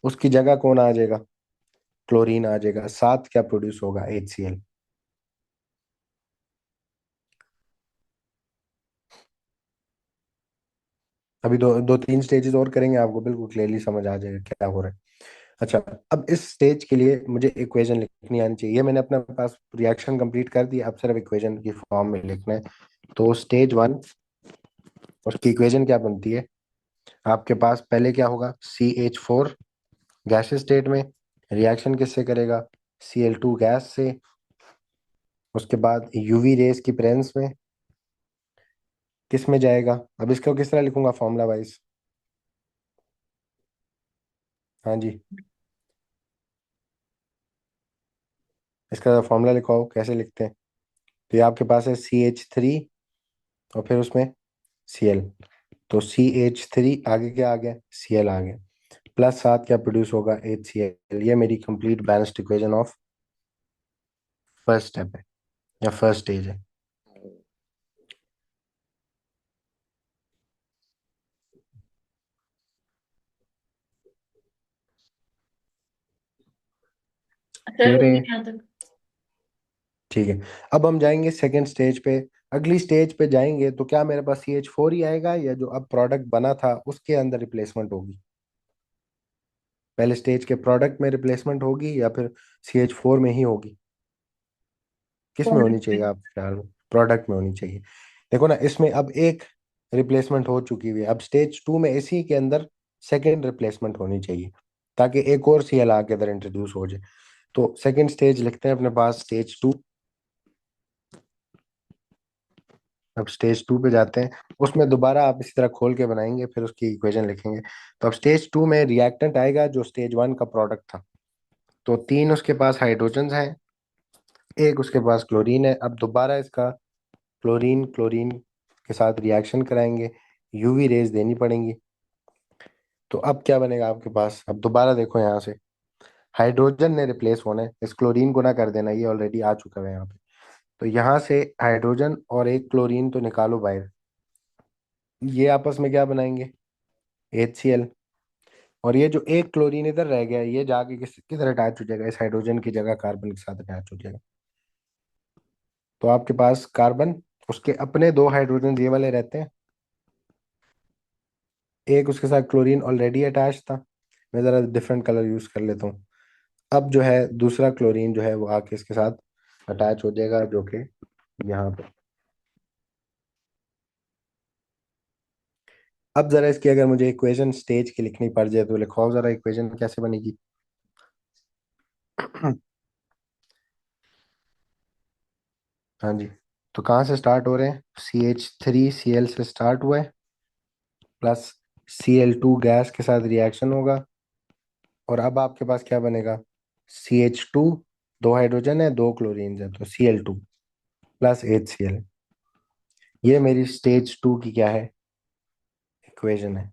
Speaker 1: उसकी जगह कौन आ जाएगा? क्लोरीन आ जाएगा। साथ क्या प्रोड्यूस होगा? HCl। अभी दो दो तीन स्टेजेस और करेंगे, आपको बिल्कुल क्लियरली समझ आ जाएगा क्या हो रहा है। अच्छा, अब इस स्टेज के लिए मुझे इक्वेशन लिखनी आनी चाहिए। ये मैंने अपने पास रिएक्शन कंप्लीट कर दी, अब सिर्फ इक्वेशन की फॉर्म में लिखना है। तो स्टेज 1, उसकी इक्वेशन क्या बनती है? आपके पास पहले क्या होगा, CH4 गैसेस स्टेट में रिएक्शन किससे करेगा? Cl2 गैस से। उसके बाद यूवी रेस की प्रेजेंस में किस में जाएगा? अब इसको किस तरह लिखूंगा फॉर्मूला वाइज? हाँ जी, इसका फॉर्मूला लिखवाओ, कैसे लिखते हैं? तो ये आपके पास है CH3 और फिर उसमें Cl। तो CH3 आगे क्या आ गया? Cl आ गया। प्लस साथ क्या प्रोड्यूस होगा? HCl। ये मेरी complete balanced equation of first step है या फर्स्ट स्टेज है।
Speaker 2: सर
Speaker 1: कह
Speaker 2: हो
Speaker 1: रहे
Speaker 2: गई
Speaker 1: हैं
Speaker 2: यहाँ तक।
Speaker 1: ठीक है, अब हम जाएंगे सेकंड स्टेज पे। अगली स्टेज पे जाएंगे तो क्या मेरे पास CH4 ही आएगा, या जो अब प्रोडक्ट बना था उसके अंदर रिप्लेसमेंट होगी? पहले स्टेज के प्रोडक्ट में रिप्लेसमेंट होगी या फिर CH4 में ही होगी? किस में होनी चाहिए आप ख्याल में? प्रोडक्ट में होनी चाहिए। देखो ना, इसमें अब एक रिप्लेसमेंट हो चुकी हुई है, अब स्टेज 2 में इसी के अंदर सेकेंड रिप्लेसमेंट होनी चाहिए, ताकि एक और CL आके इधर इंट्रोड्यूस हो जाए। तो सेकेंड स्टेज लिखते हैं अपने पास, स्टेज 2। अब स्टेज 2 पे जाते हैं, उसमें दोबारा आप इसी तरह खोल के बनाएंगे, फिर उसकी इक्वेशन लिखेंगे। तो अब स्टेज 2 में रिएक्टेंट आएगा जो स्टेज 1 का प्रोडक्ट था। तो 3 उसके पास हाइड्रोजन हैं, एक उसके पास क्लोरीन है। अब दोबारा इसका क्लोरीन क्लोरीन के साथ रिएक्शन कराएंगे, UV रेज देनी पड़ेंगी। तो अब क्या बनेगा आपके पास? अब दोबारा देखो यहाँ से, हाइड्रोजन ने रिप्लेस होना है, इस क्लोरीन को ना कर देना, ये ऑलरेडी आ चुका है यहाँ पे। तो यहाँ से हाइड्रोजन और एक क्लोरीन तो निकालो बाहर, ये आपस में क्या बनाएंगे? HCl। और ये जो एक क्लोरीन इधर रह गया है, ये जाके किधर अटैच हो जाएगा? इस हाइड्रोजन की जगह कार्बन के साथ अटैच हो जाएगा। तो आपके पास कार्बन, उसके अपने दो हाइड्रोजन ये वाले रहते हैं, एक उसके साथ क्लोरीन ऑलरेडी अटैच था। मैं जरा डिफरेंट कलर यूज कर लेता हूँ। अब जो है दूसरा क्लोरीन जो है वो आके इसके साथ अटैच हो जाएगा, जो कि यहाँ पे। अब जरा इसकी अगर मुझे इक्वेशन स्टेज की लिखनी पड़ जाए तो लिखवाओ जरा, इक्वेशन कैसे बनेगी? हाँ जी। तो कहाँ से स्टार्ट हो रहे हैं? CH3Cl से स्टार्ट हुआ है, प्लस Cl2 गैस के साथ रिएक्शन होगा। और अब आपके पास क्या बनेगा? CH2, दो हाइड्रोजन है दो क्लोरीन है, तो Cl2 प्लस HCl। ये मेरी स्टेज 2 की क्या है? इक्वेशन है।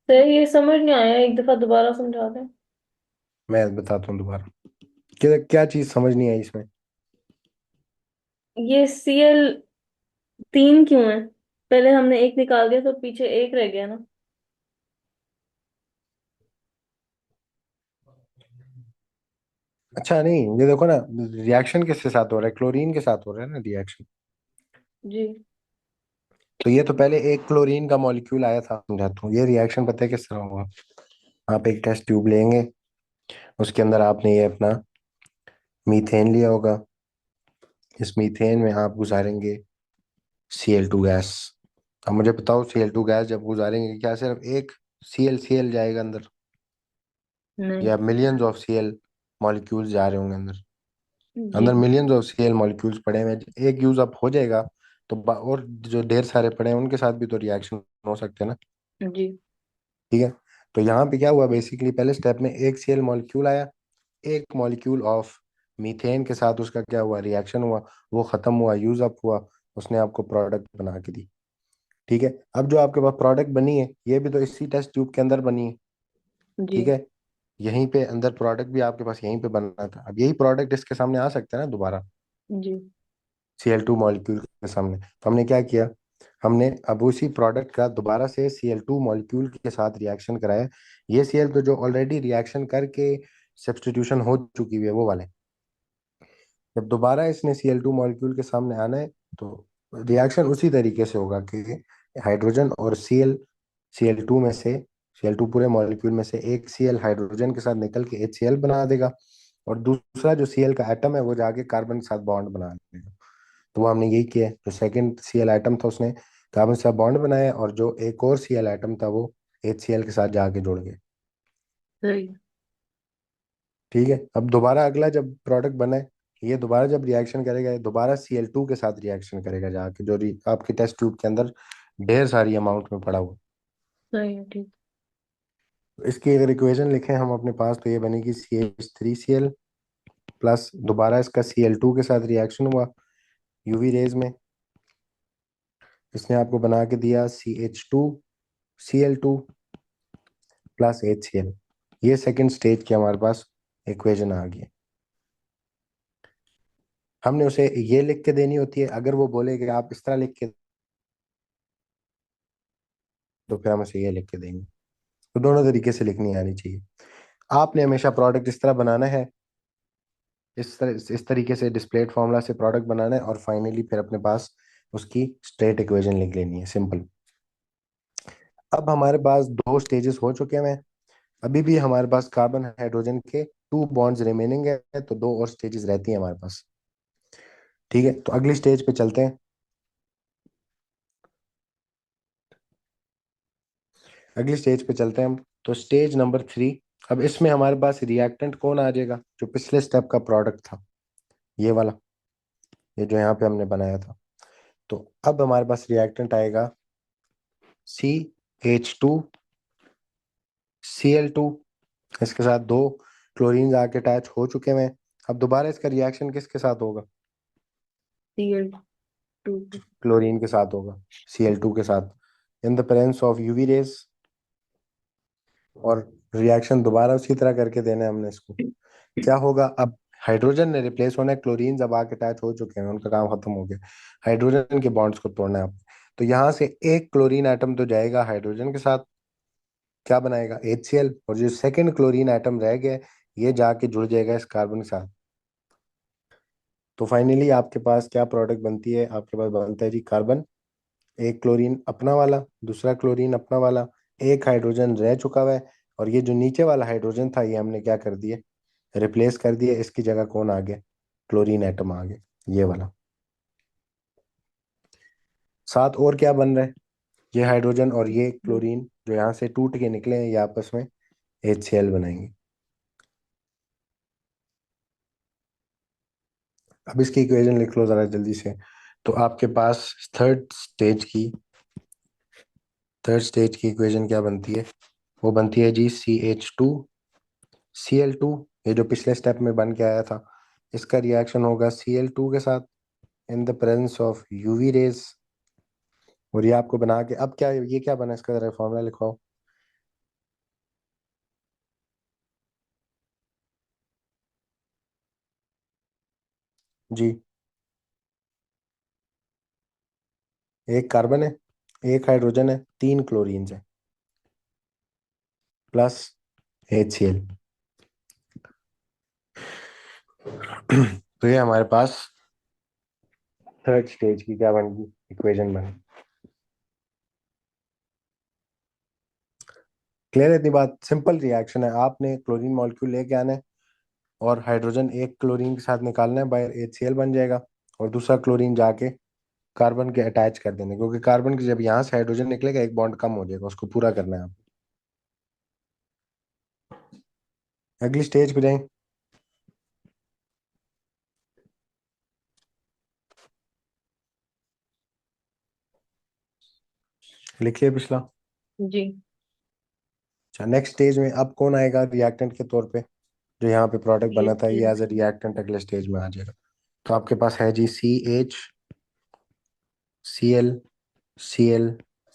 Speaker 2: सर ये समझ नहीं आया, एक दफा दोबारा समझा दें।
Speaker 1: मैं बताता हूँ दोबारा, क्या क्या चीज समझ नहीं आई इसमें?
Speaker 2: ये Cl3 क्यों है? पहले हमने एक निकाल दिया तो पीछे एक रह गया ना।
Speaker 1: अच्छा नहीं, ये देखो ना, रिएक्शन किसके साथ हो रहा है? क्लोरीन के साथ हो रहा है ना रिएक्शन।
Speaker 2: जी।
Speaker 1: तो ये तो पहले एक क्लोरीन का मॉलिक्यूल आया था, समझाता हूँ। ये रिएक्शन पता है किस तरह होगा? आप एक टेस्ट ट्यूब लेंगे, उसके अंदर आपने ये अपना मीथेन लिया होगा, इस मीथेन में आप गुजारेंगे Cl2 गैस। अब मुझे बताओ, Cl2 गैस जब गुजारेंगे, क्या सिर्फ एक Cl जाएगा अंदर,
Speaker 2: नहीं।
Speaker 1: या मिलियंस ऑफ Cl मॉलिक्यूल्स जा रहे होंगे अंदर?
Speaker 2: जी।
Speaker 1: अंदर मिलियंस ऑफ Cl मॉलिक्यूल्स पड़े हुए हैं, एक यूज अप हो जाएगा तो और जो ढेर सारे पड़े हैं उनके साथ भी तो रिएक्शन हो सकते हैं ना।
Speaker 2: जी।
Speaker 1: ठीक है। तो यहाँ पे क्या हुआ बेसिकली, पहले स्टेप में एक Cl मॉलिक्यूल आया, एक मॉलिक्यूल ऑफ मीथेन के साथ उसका क्या हुआ? रिएक्शन हुआ, वो खत्म हुआ, यूज अप हुआ, उसने आपको प्रोडक्ट बना के दी। ठीक है, अब जो आपके पास प्रोडक्ट बनी है ये भी तो इसी टेस्ट ट्यूब के अंदर बनी है।
Speaker 2: जी।
Speaker 1: ठीक है, यहीं पे अंदर प्रोडक्ट भी आपके पास यहीं पे बनना था, अब यही प्रोडक्ट इसके सामने आ सकता है ना दोबारा,
Speaker 2: जी।
Speaker 1: Cl2 मॉलिक्यूल के सामने। तो हमने क्या किया, हमने अब उसी प्रोडक्ट का दोबारा से Cl2 मॉलिक्यूल के साथ रिएक्शन कराया। ये Cl तो जो ऑलरेडी रिएक्शन करके सब्स्टिट्यूशन हो चुकी हुई है वो वाले, जब दोबारा इसने Cl2 मॉलिक्यूल के सामने आना है तो रिएक्शन उसी तरीके से होगा कि हाइड्रोजन और Cl2 में से, Cl2 पूरे मॉलिक्यूल में से एक Cl हाइड्रोजन के साथ निकल के HCl बना देगा, और दूसरा जो Cl का एटम है वो जाके कार्बन के साथ बॉन्ड बना देगा। तो वो हमने यही किया है, जो सेकंड Cl एटम था उसने कार्बन के साथ बॉन्ड बनाया, और जो एक और Cl एटम था वो HCl के साथ जाके जुड़ गया।
Speaker 2: सही।
Speaker 1: ठीक है, अब दोबारा अगला जब प्रोडक्ट बना है, ये दोबारा जब रिएक्शन करेगा, ये दोबारा Cl2 के साथ रिएक्शन करेगा जाके, जो आपके टेस्ट ट्यूब के अंदर ढेर सारी अमाउंट में पड़ा हुआ।
Speaker 2: सही है, ठीक।
Speaker 1: तो इसकी अगर इक्वेशन लिखें हम अपने पास, तो ये बनेगी CH3Cl प्लस दोबारा इसका Cl2 के साथ रिएक्शन हुआ UV रेज में, इसने आपको बना के दिया CH2Cl2 प्लस HCl। ये सेकंड स्टेज की हमारे पास इक्वेशन आ गई है। हमने उसे ये लिख के देनी होती है, अगर वो बोले कि आप इस तरह लिख के, तो फिर हम उसे ये लिख के देंगे। तो दोनों तरीके से लिखनी आनी चाहिए। आपने हमेशा प्रोडक्ट इस तरह बनाना है इस तरीके से डिस्प्लेड फार्मूला से प्रोडक्ट बनाना है, और फाइनली फिर अपने पास उसकी स्ट्रेट इक्वेशन लिख लेनी है, सिंपल। अब हमारे पास दो स्टेजेस हो चुके हैं। अभी भी हमारे पास कार्बन हाइड्रोजन के टू बॉन्ड्स रिमेनिंग है, तो दो और स्टेजेस रहती हैं हमारे पास। ठीक है, तो अगली स्टेज पे चलते हैं। अगली स्टेज पे चलते हैं हम। तो स्टेज नंबर 3। अब इसमें हमारे पास रिएक्टेंट कौन आ जाएगा, जो पिछले स्टेप का प्रोडक्ट था, ये वाला, ये जो यहाँ पे हमने बनाया था। तो अब हमारे पास रिएक्टेंट आएगा CH2Cl2। इसके साथ दो क्लोरीन आके अटैच हो चुके हैं। अब दोबारा इसका रिएक्शन किसके साथ होगा?
Speaker 2: Cl2।
Speaker 1: क्लोरीन के साथ होगा, Cl2 के साथ, इन the presence of UV rays. और रिएक्शन दोबारा उसी तरह करके देना है हमने इसको। क्या होगा अब? हाइड्रोजन ने रिप्लेस होना है, क्लोरीन जब आके अटैच हो चुके हैं, उनका काम खत्म हो गया। हाइड्रोजन के बॉन्ड्स को तोड़ना है अब। तो यहाँ से एक क्लोरीन एटम तो जाएगा हाइड्रोजन के साथ, क्या बनाएगा? HCl। और जो सेकंड क्लोरीन एटम रह गया, ये जाके जुड़ जाएगा इस कार्बन के साथ। तो फाइनली आपके पास क्या प्रोडक्ट बनती है? आपके पास बनता है जी कार्बन। एक क्लोरीन अपना वाला, दूसरा क्लोरीन अपना वाला, एक हाइड्रोजन रह चुका हुआ है। और ये जो नीचे वाला हाइड्रोजन था, ये हमने क्या कर दिया? रिप्लेस कर दिया। इसकी जगह कौन आ गया? क्लोरीन एटम आ गया, ये वाला। साथ और क्या बन रहा है? ये हाइड्रोजन और ये क्लोरीन जो यहाँ से टूट के निकले हैं, ये आपस में HCl बनाएंगे। अब इसकी इक्वेशन लिख लो जरा जल्दी से। तो आपके पास थर्ड स्टेज की इक्वेशन क्या बनती है? वो बनती है जी CH2Cl2। ये जो पिछले स्टेप में बन के आया था, इसका रिएक्शन होगा Cl2 के साथ इन the presence of UV rays. और ये आपको बना के, अब क्या ये क्या बना, इसका जरा फॉर्मूला लिखवाओ जी। एक कार्बन है, एक हाइड्रोजन है, तीन क्लोरीन है, प्लस HCl। तो ये हमारे पास थर्ड स्टेज की क्या बन गई, इक्वेशन बनी। क्लियर है? इतनी बात, सिंपल रिएक्शन है। आपने क्लोरीन मॉलिक्यूल लेके आना है, और हाइड्रोजन एक क्लोरीन के साथ निकालना है, बाय HCl बन जाएगा। और दूसरा क्लोरीन जाके कार्बन के अटैच कर देना, क्योंकि कार्बन की जब यहाँ से हाइड्रोजन निकलेगा, एक बॉन्ड कम हो जाएगा, उसको पूरा करना है आप। अगली स्टेज पे जाएं। लिखिए पिछला।
Speaker 2: जी।
Speaker 1: अच्छा, नेक्स्ट स्टेज में अब कौन आएगा रिएक्टेंट के तौर पे? जो यहाँ पे प्रोडक्ट बना था, ये
Speaker 2: HCl।
Speaker 1: एज ए रिएक्टेंट अगले स्टेज में आ जाएगा। तो आपके पास है जी CH Cl Cl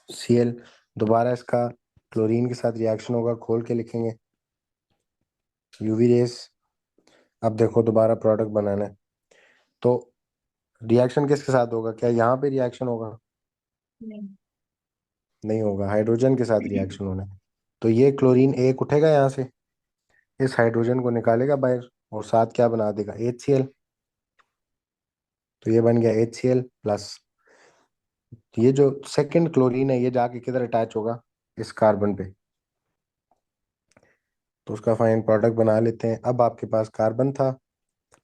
Speaker 1: Cl। दोबारा इसका क्लोरीन के साथ रिएक्शन होगा, खोल के लिखेंगे यूवी रेस। अब देखो दोबारा प्रोडक्ट बनाना है, तो रिएक्शन किसके साथ होगा? क्या यहाँ पे रिएक्शन होगा?
Speaker 2: नहीं।
Speaker 1: नहीं होगा, हाइड्रोजन के साथ रिएक्शन होना है। तो ये क्लोरीन एक उठेगा यहाँ से, इस हाइड्रोजन को निकालेगा बाहर, और साथ क्या बना देगा? HCl। तो ये बन गया HCl प्लस। ये जो सेकंड क्लोरीन है, ये जाके किधर अटैच होगा? इस कार्बन पे। तो उसका फाइन प्रोडक्ट बना लेते हैं। अब आपके पास कार्बन था,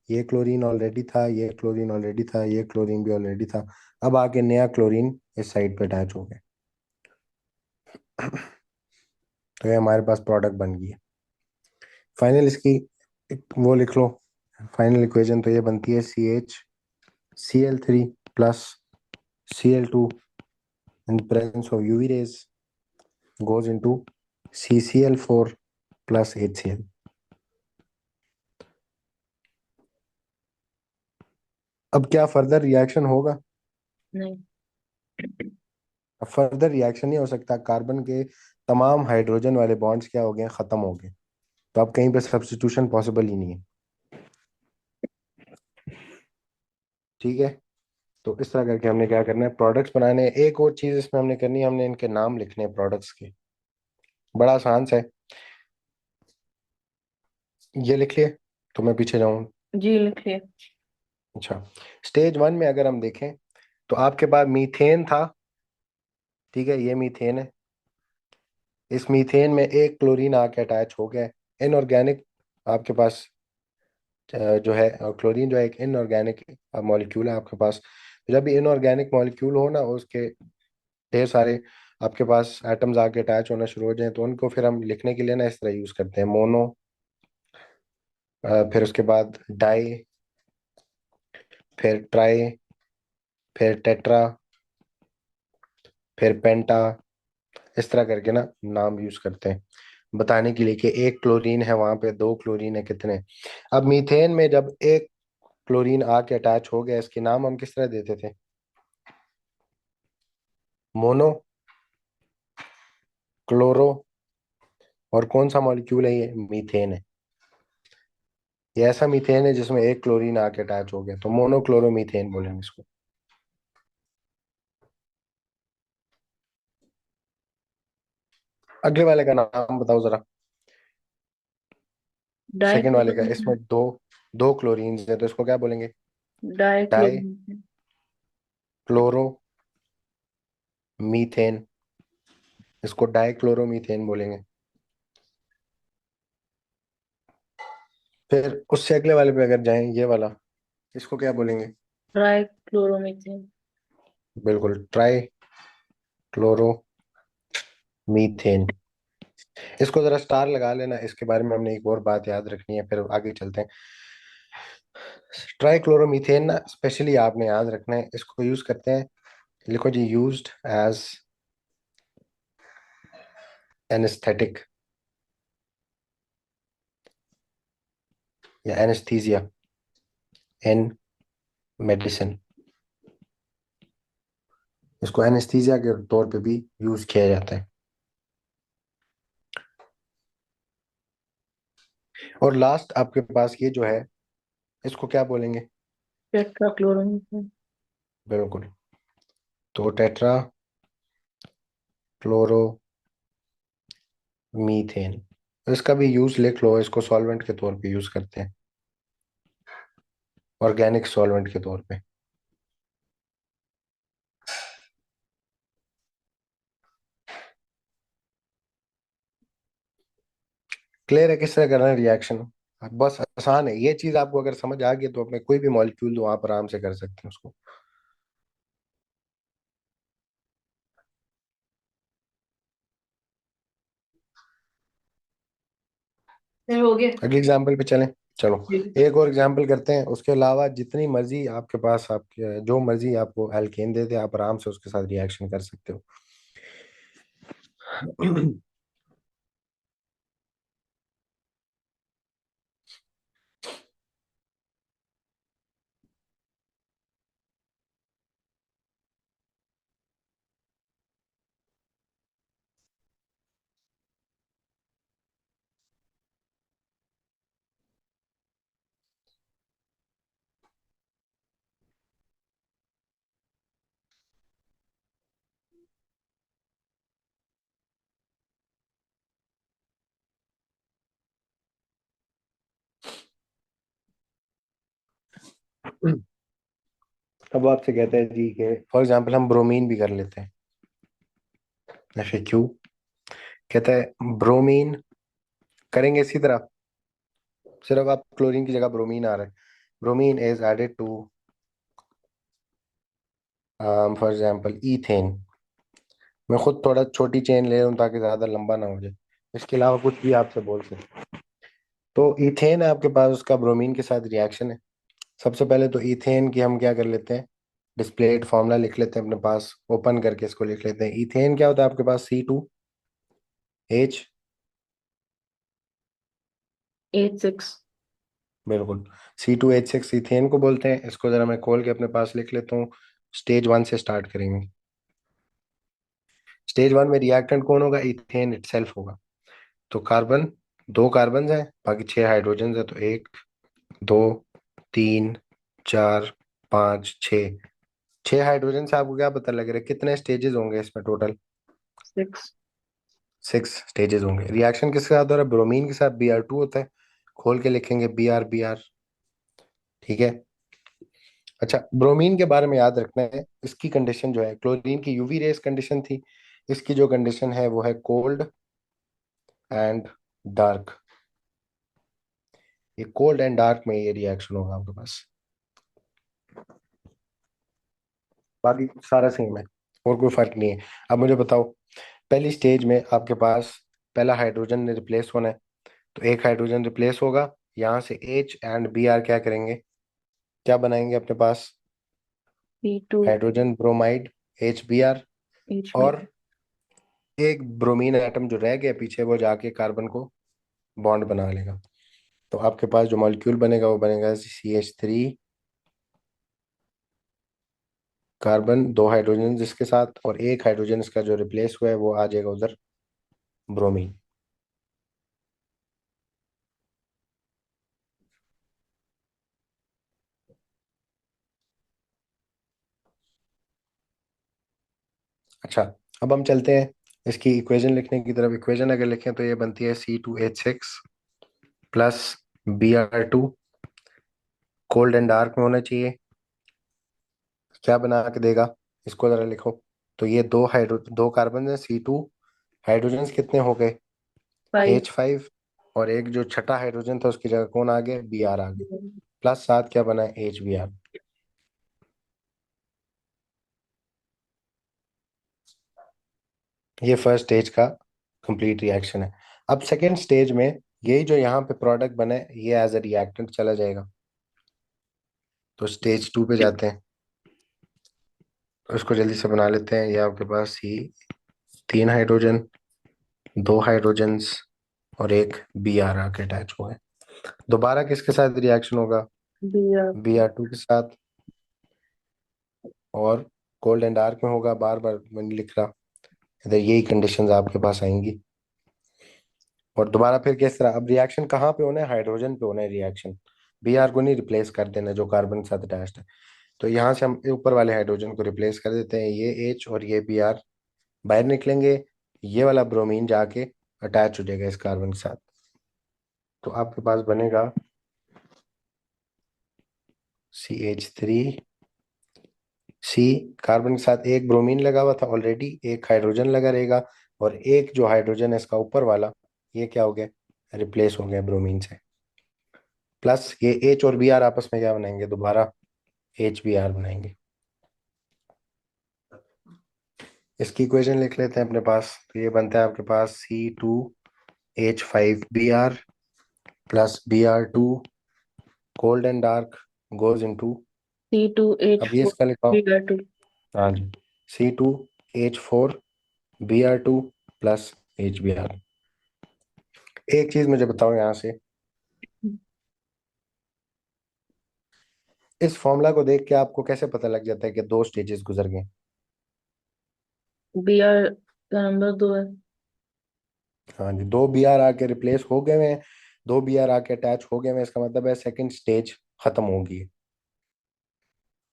Speaker 1: ये क्लोरीन ऑलरेडी था, ये क्लोरीन ऑलरेडी था, ये क्लोरीन भी ऑलरेडी था। अब आके नया क्लोरीन इस साइड पे अटैच हो गया। तो ये हमारे पास प्रोडक्ट बन गई है। फाइनल इसकी वो लिख लो, फाइनल इक्वेशन तो ये बनती है CH Cl3 plus Cl2 in the presence of UV rays goes into CCl4 plus HCl। अब क्या फर्दर रिएक्शन होगा?
Speaker 2: नहीं।
Speaker 1: अब फर्दर रिएक्शन नहीं हो सकता, कार्बन के तमाम हाइड्रोजन वाले बॉन्ड्स क्या हो गए? खत्म हो गए। तो अब कहीं पे सब्स्टिट्यूशन पॉसिबल ही नहीं है। ठीक है, तो इस तरह करके हमने क्या करना है, प्रोडक्ट्स बनाने हैं। एक और चीज इसमें हमने करनी है, हमने इनके नाम लिखने हैं प्रोडक्ट्स के। बड़ा आसान सा है, ये लिख लिए तो मैं पीछे जाऊँ।
Speaker 2: जी लिखिए।
Speaker 1: अच्छा, स्टेज वन में अगर हम देखें तो आपके पास मीथेन था। ठीक है, ये मीथेन है। इस मीथेन में एक क्लोरीन आके अटैच हो गया है। इनऑर्गेनिक आपके पास जो है क्लोरीन जो है एक इनऑर्गेनिक मॉलिक्यूल है आपके पास। तो जब भी इनऑर्गेनिक मॉलिक्यूल हो ना, उसके ढेर सारे आपके पास एटम्स आके अटैच होना शुरू हो जाए, तो उनको फिर हम लिखने के लिए ना इस तरह यूज करते हैं, मोनो, फिर उसके बाद डाई, फिर ट्राई, फिर टेट्रा, फिर पेंटा। इस तरह करके ना नाम यूज करते हैं बताने के लिए कि एक क्लोरीन है वहां पे, दो क्लोरीन है, कितने। अब मीथेन में जब एक क्लोरीन आके अटैच हो गया, इसके नाम हम किस तरह देते थे? मोनो, क्लोरो, और कौन सा मॉलिक्यूल है ये? मीथेन है। ये ऐसा मीथेन है जिसमें एक क्लोरीन आके अटैच हो गया, तो मोनोक्लोरोमीथेन बोलेंगे इसको। अगले वाले का नाम बताओ जरा। सेकंड वाले का, इसमें
Speaker 2: डाइक्लोरोमीथेन।
Speaker 1: दो दो क्लोरीन है, तो इसको क्या बोलेंगे? Di
Speaker 2: dichloromethane.
Speaker 1: क्लोरो मीथेन, इसको डाइक्लोरोमीथेन बोलेंगे। फिर उससे अगले वाले पे अगर जाएं, ये वाला, इसको क्या बोलेंगे?
Speaker 2: ट्राइक्लोरोमीथेन।
Speaker 1: बिल्कुल, ट्राई क्लोरो मीथेन। इसको जरा स्टार लगा लेना, इसके बारे में हमने एक और बात याद रखनी है, फिर आगे चलते हैं। ट्राइक्लोरोमीथेन ना स्पेशली आपने याद रखना है, इसको यूज करते हैं, लिखो जी, यूज्ड एज एनेस्थेटिक या एनेस्थीसिया इन मेडिसिन। इसको एनेस्थीसिया के तौर पे भी यूज किया जाता है। और लास्ट आपके पास ये जो है, इसको क्या बोलेंगे?
Speaker 2: टेट्राक्लोरोमीथेन।
Speaker 1: बिल्कुल, तो टेट्रा क्लोरो मीथेन। इसका भी यूज लिख लो, इसको सॉल्वेंट के तौर पे यूज करते हैं, ऑर्गेनिक सॉल्वेंट के तौर पे। क्लियर है किस तरह करना है रिएक्शन? बस आसान है, ये चीज आपको अगर समझ आ गई तो अपने कोई भी मॉलिक्यूल दो, आप आराम से कर सकते हैं उसको।
Speaker 2: फिर हो गया।
Speaker 1: अगले एग्जाम्पल पे चलें। चलो,
Speaker 2: जी।
Speaker 1: एक और एग्जाम्पल करते हैं, उसके अलावा जितनी मर्जी आपके पास, आपके जो मर्जी आपको एल्केन दे दे, आप आराम से उसके साथ रिएक्शन कर सकते हो। अब वो आपसे कहते हैं जी कि फॉर एग्जाम्पल हम ब्रोमीन भी कर लेते हैं। ऐसे क्यों? कहता है ब्रोमीन करेंगे इसी तरह, सिर्फ आप क्लोरीन की जगह ब्रोमीन आ रहा है। Bromine is added to for example ethane. मैं खुद थोड़ा छोटी चेन ले रहा हूँ ताकि ज्यादा लंबा ना हो जाए। इसके अलावा कुछ भी आपसे बोल सकते। तो इथेन है आपके पास, उसका ब्रोमीन के साथ रिएक्शन है। सबसे पहले तो इथेन की हम क्या कर लेते हैं, डिस्प्लेड फार्मूला लिख लेते हैं अपने पास, ओपन करके इसको लिख लेते हैं। इथेन क्या होता है आपके पास? C2H।
Speaker 2: H6।
Speaker 1: बिल्कुल, C2H6 इथेन को बोलते हैं। इसको जरा मैं खोल के अपने पास लिख लेता हूँ। स्टेज वन से स्टार्ट करेंगे। स्टेज वन में रिएक्टेंट कौन होगा? इथेन इटसेल्फ होगा। तो कार्बन, दो कार्बन है, बाकी छह हाइड्रोजन है, तो एक, दो, तीन, चार, पाँच, छः। छह हाइड्रोजन से आपको क्या पता लग रहा है कितने स्टेजेस होंगे इसमें टोटल?
Speaker 2: 6।
Speaker 1: 6 स्टेजेस होंगे। रिएक्शन किसके साथ हो रहा है? ब्रोमीन के साथ, Br2 होता है। खोल के लिखेंगे Br Br। ठीक है। अच्छा, ब्रोमीन के बारे में याद रखना है, इसकी कंडीशन जो है, क्लोरीन की यूवी रेस कंडीशन थी, इसकी जो कंडीशन है वो है कोल्ड एंड डार्क। ये कोल्ड एंड डार्क में ये रिएक्शन होगा आपके पास, बाकी सारा सेम है, और कोई फर्क नहीं है। अब मुझे बताओ, पहली स्टेज में आपके पास पहला हाइड्रोजन रिप्लेस होना है, तो एक हाइड्रोजन रिप्लेस होगा, यहाँ से H एंड Br क्या करेंगे, क्या बनाएंगे अपने पास,
Speaker 2: P2
Speaker 1: hydrogen bromide HBr।
Speaker 2: HB।
Speaker 1: और एक ब्रोमीन एटम जो रह गया पीछे, वो जाके कार्बन को बॉन्ड बना लेगा। तो आपके पास जो मॉलिक्यूल बनेगा वो बनेगा CH3, कार्बन दो हाइड्रोजन जिसके साथ, और एक हाइड्रोजन इसका जो रिप्लेस हुआ है वो आ जाएगा उधर, ब्रोमीन। अच्छा, अब हम चलते हैं इसकी इक्वेशन लिखने की तरफ। इक्वेशन अगर लिखें तो ये बनती है C2H6 plus Br2, cold and dark में होना चाहिए। क्या बना के देगा, इसको जरा लिखो। तो ये दो कार्बन है C2, हाइड्रोजन कितने हो गए,
Speaker 2: 5।
Speaker 1: H5, और एक जो छठा हाइड्रोजन था उसकी जगह कौन आ गया, Br आ गया, प्लस साथ क्या बना है, HBr। ये फर्स्ट स्टेज का कंप्लीट रिएक्शन है। अब सेकेंड स्टेज में यही जो यहाँ पे प्रोडक्ट बना है ये एज अ रिएक्टेंट चला जाएगा। तो स्टेज 2 पे जाते हैं, तो इसको जल्दी से बना लेते हैं। ये आपके पास ही तीन हाइड्रोजन, दो हाइड्रोजन्स, और एक Br आके अटैच हुआ है। दोबारा किसके साथ रिएक्शन होगा,
Speaker 2: BR।
Speaker 1: Br2 के साथ, और कोल्ड एंड डार्क में होगा, बार बार मैंने लिख रहा, इधर यही कंडीशंस आपके पास आएंगी। और दोबारा फिर किस तरह, अब रिएक्शन कहाँ पे होना है, हाइड्रोजन पे होना है रिएक्शन। Br को नहीं रिप्लेस कर देना जो कार्बन के साथ अटैच्ड है। तो यहाँ से हम ऊपर वाले हाइड्रोजन को रिप्लेस कर देते हैं, ये H और ये Br बाहर निकलेंगे, ये वाला ब्रोमीन जाके अटैच हो जाएगा इस कार्बन के साथ। तो आपके पास बनेगा CH3, कार्बन के साथ एक ब्रोमीन लगा हुआ था ऑलरेडी, एक हाइड्रोजन लगा रहेगा, और एक जो हाइड्रोजन है इसका ऊपर वाला, ये क्या हो गया, रिप्लेस हो गया ब्रोमीन से। प्लस ये H और Br आपस में क्या बनाएंगे, दोबारा HBr बनाएंगे। इसकी इक्वेशन लिख लेते हैं अपने पास। तो ये बनता है आपके पास C2H5Br plus Br2, cold and dark goes into, अब ये
Speaker 2: C2H4
Speaker 1: इसका लिखा,
Speaker 2: BR2।
Speaker 1: हाँ जी, C2H4Br2 प्लस HBr। एक चीज मुझे बताओ यहाँ से, इस फॉर्मूला को देख के आपको कैसे पता लग जाता है कि दो स्टेजेस गुजर गए।
Speaker 2: BR का नंबर 2 है।
Speaker 1: हाँ जी, दो Br आके रिप्लेस हो गए हैं, दो Br आके अटैच हो गए हैं, इसका मतलब है सेकंड स्टेज खत्म होगी।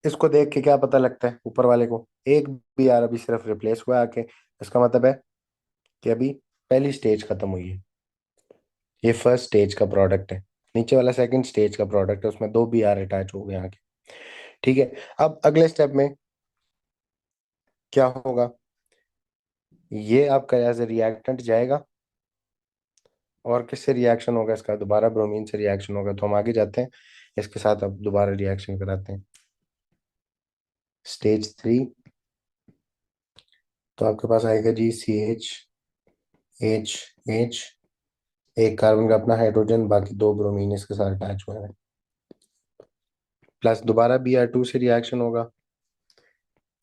Speaker 1: इसको देख के क्या पता लगता है ऊपर वाले को, एक Br अभी सिर्फ रिप्लेस हुआ आके, इसका मतलब है कि अभी पहली स्टेज खत्म हुई है। ये फर्स्ट स्टेज का प्रोडक्ट है, नीचे वाला सेकंड स्टेज का प्रोडक्ट है, उसमें दो Br अटैच हो गए आके। ठीक है। अब अगले स्टेप में क्या होगा, ये आपका एज ए रिएक्टेंट जाएगा, और किससे रिएक्शन होगा इसका, दोबारा ब्रोमीन से रिएक्शन होगा। तो हम आगे जाते हैं, इसके साथ अब दोबारा रिएक्शन कराते हैं। स्टेज 3, तो आपके पास आएगा जी CH, H, एक कार्बन का अपना हाइड्रोजन, बाकी दो ब्रोमीन इसके साथ अटैच हुए हैं, प्लस दोबारा Br2 से रिएक्शन होगा,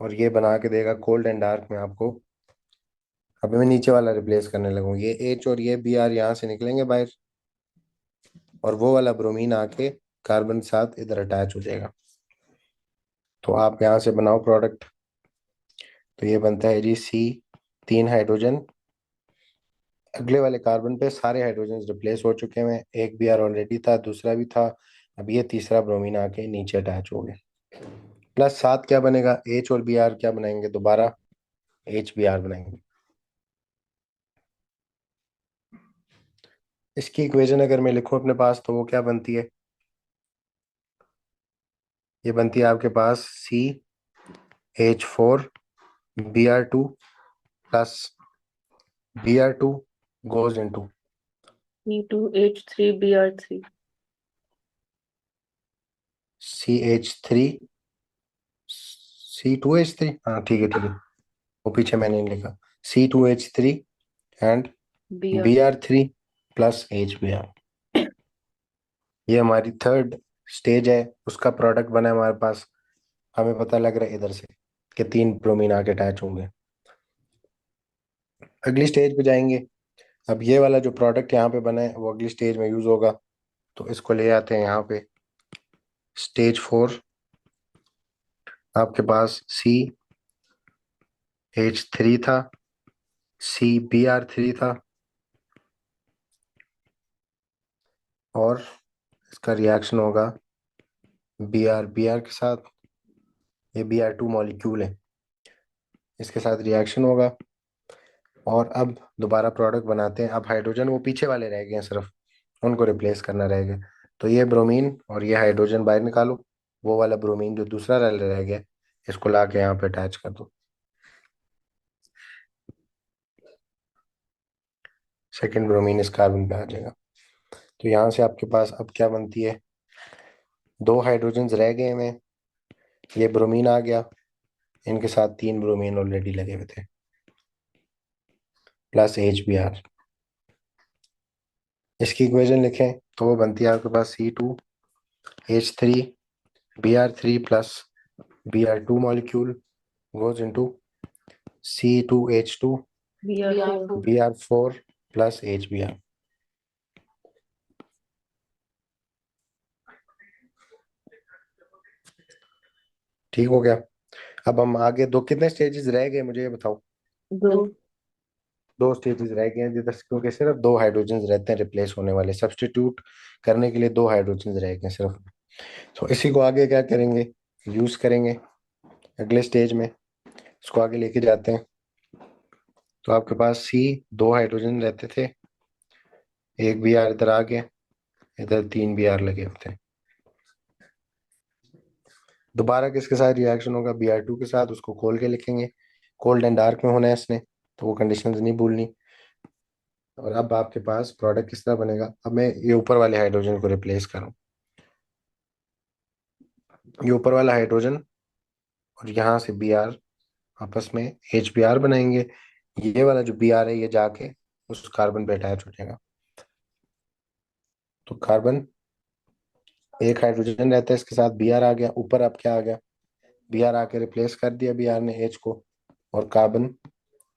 Speaker 1: और ये बना के देगा कोल्ड एंड डार्क में आपको। अभी मैं नीचे वाला रिप्लेस करने लगूँ, ये H और ये Br यहाँ से निकलेंगे बाहर, और वो वाला ब्रोमीन आके कार्बन के साथ इधर अटैच हो जाएगा। तो आप यहाँ से बनाओ प्रोडक्ट। तो ये बनता है जी तीन हाइड्रोजन, अगले वाले कार्बन पे सारे हाइड्रोजन रिप्लेस हो चुके हैं, एक Br ऑलरेडी था, दूसरा भी था, अब ये तीसरा ब्रोमीन आके नीचे अटैच हो गया। प्लस साथ क्या बनेगा, H और Br क्या बनाएंगे, दोबारा HBr बनाएंगे। इसकी इक्वेशन अगर मैं लिखूं अपने पास तो वो क्या बनती है, ये बनती है आपके पास CH4Br2 plus Br2 goes into
Speaker 2: C2H3Br3।
Speaker 1: CH3 C2H3, हाँ ठीक है ठीक है, वो पीछे मैंने नहीं लिखा। C2H3 and
Speaker 2: Br।
Speaker 1: Br3 plus HBr। ये हमारी थर्ड स्टेज है, उसका प्रोडक्ट बना है हमारे पास। हमें पता लग रहा है इधर से कि 3 ब्रोमीन आके अटैच होंगे। अगली स्टेज पे जाएंगे। अब ये वाला जो प्रोडक्ट यहाँ पे बना है वो अगली स्टेज में यूज होगा। तो इसको ले आते हैं यहाँ पे। स्टेज 4, आपके पास CH3 था, CBr3 था, और इसका रिएक्शन होगा Br के साथ। ये Br2 मॉलिक्यूल है, इसके साथ रिएक्शन होगा। और अब दोबारा प्रोडक्ट बनाते हैं। अब हाइड्रोजन वो पीछे वाले रह गए हैं, सिर्फ उनको रिप्लेस करना रह गया। तो ये ब्रोमीन और ये हाइड्रोजन बाहर निकालो। वो वाला ब्रोमीन जो दूसरा रह गया, इसको ला के यहाँ पे अटैच कर दो। सेकेंड ब्रोमीन इस कार्बन पे आ जाएगा। तो यहाँ से आपके पास अब क्या बनती है, 2 हाइड्रोजन रह गए में, ये ब्रोमीन आ गया, इनके साथ 3 ब्रोमीन ऑलरेडी लगे हुए थे, प्लस HBr। इसकी इक्वेशन लिखें तो वो बनती है आपके पास C2H3Br3 plus Br2 molecule goes into C2H2
Speaker 2: Br4।
Speaker 1: Br4 plus HBr। ठीक हो गया। अब हम आगे दो, कितने स्टेजेस रह गए मुझे ये बताओ।
Speaker 2: 2।
Speaker 1: 2 स्टेजेस रह गए हैं जिधर, क्योंकि सिर्फ 2 हाइड्रोजन रहते हैं रिप्लेस होने वाले, सब्स्टिट्यूट करने के लिए 2 हाइड्रोजन रह गए हैं सिर्फ। तो इसी को आगे क्या करेंगे, यूज करेंगे अगले स्टेज में। इसको आगे लेके जाते हैं। तो आपके पास दो हाइड्रोजन रहते थे, एक बी आर इधर आ गया, इधर 3 बी आर लगे होते हैं। दोबारा किसके साथ रिएक्शन होगा, Br2 के साथ। उसको खोल के लिखेंगे, कोल्ड एंड डार्क में होना है इसने, तो वो कंडीशंस नहीं भूलनी। और अब आपके पास प्रोडक्ट किस तरह बनेगा। अब मैं ये ऊपर वाले हाइड्रोजन को रिप्लेस करूँ, ये ऊपर वाला हाइड्रोजन और यहाँ से Br आपस में HBr बनाएंगे। ये वाला जो Br है ये जाके उस कार्बन पे अटैच हो जाएगा। तो कार्बन, एक हाइड्रोजन रहता है, इसके साथ Br आ गया, ऊपर अब क्या आ गया, Br आके रिप्लेस कर दिया Br ने H को, और carbon,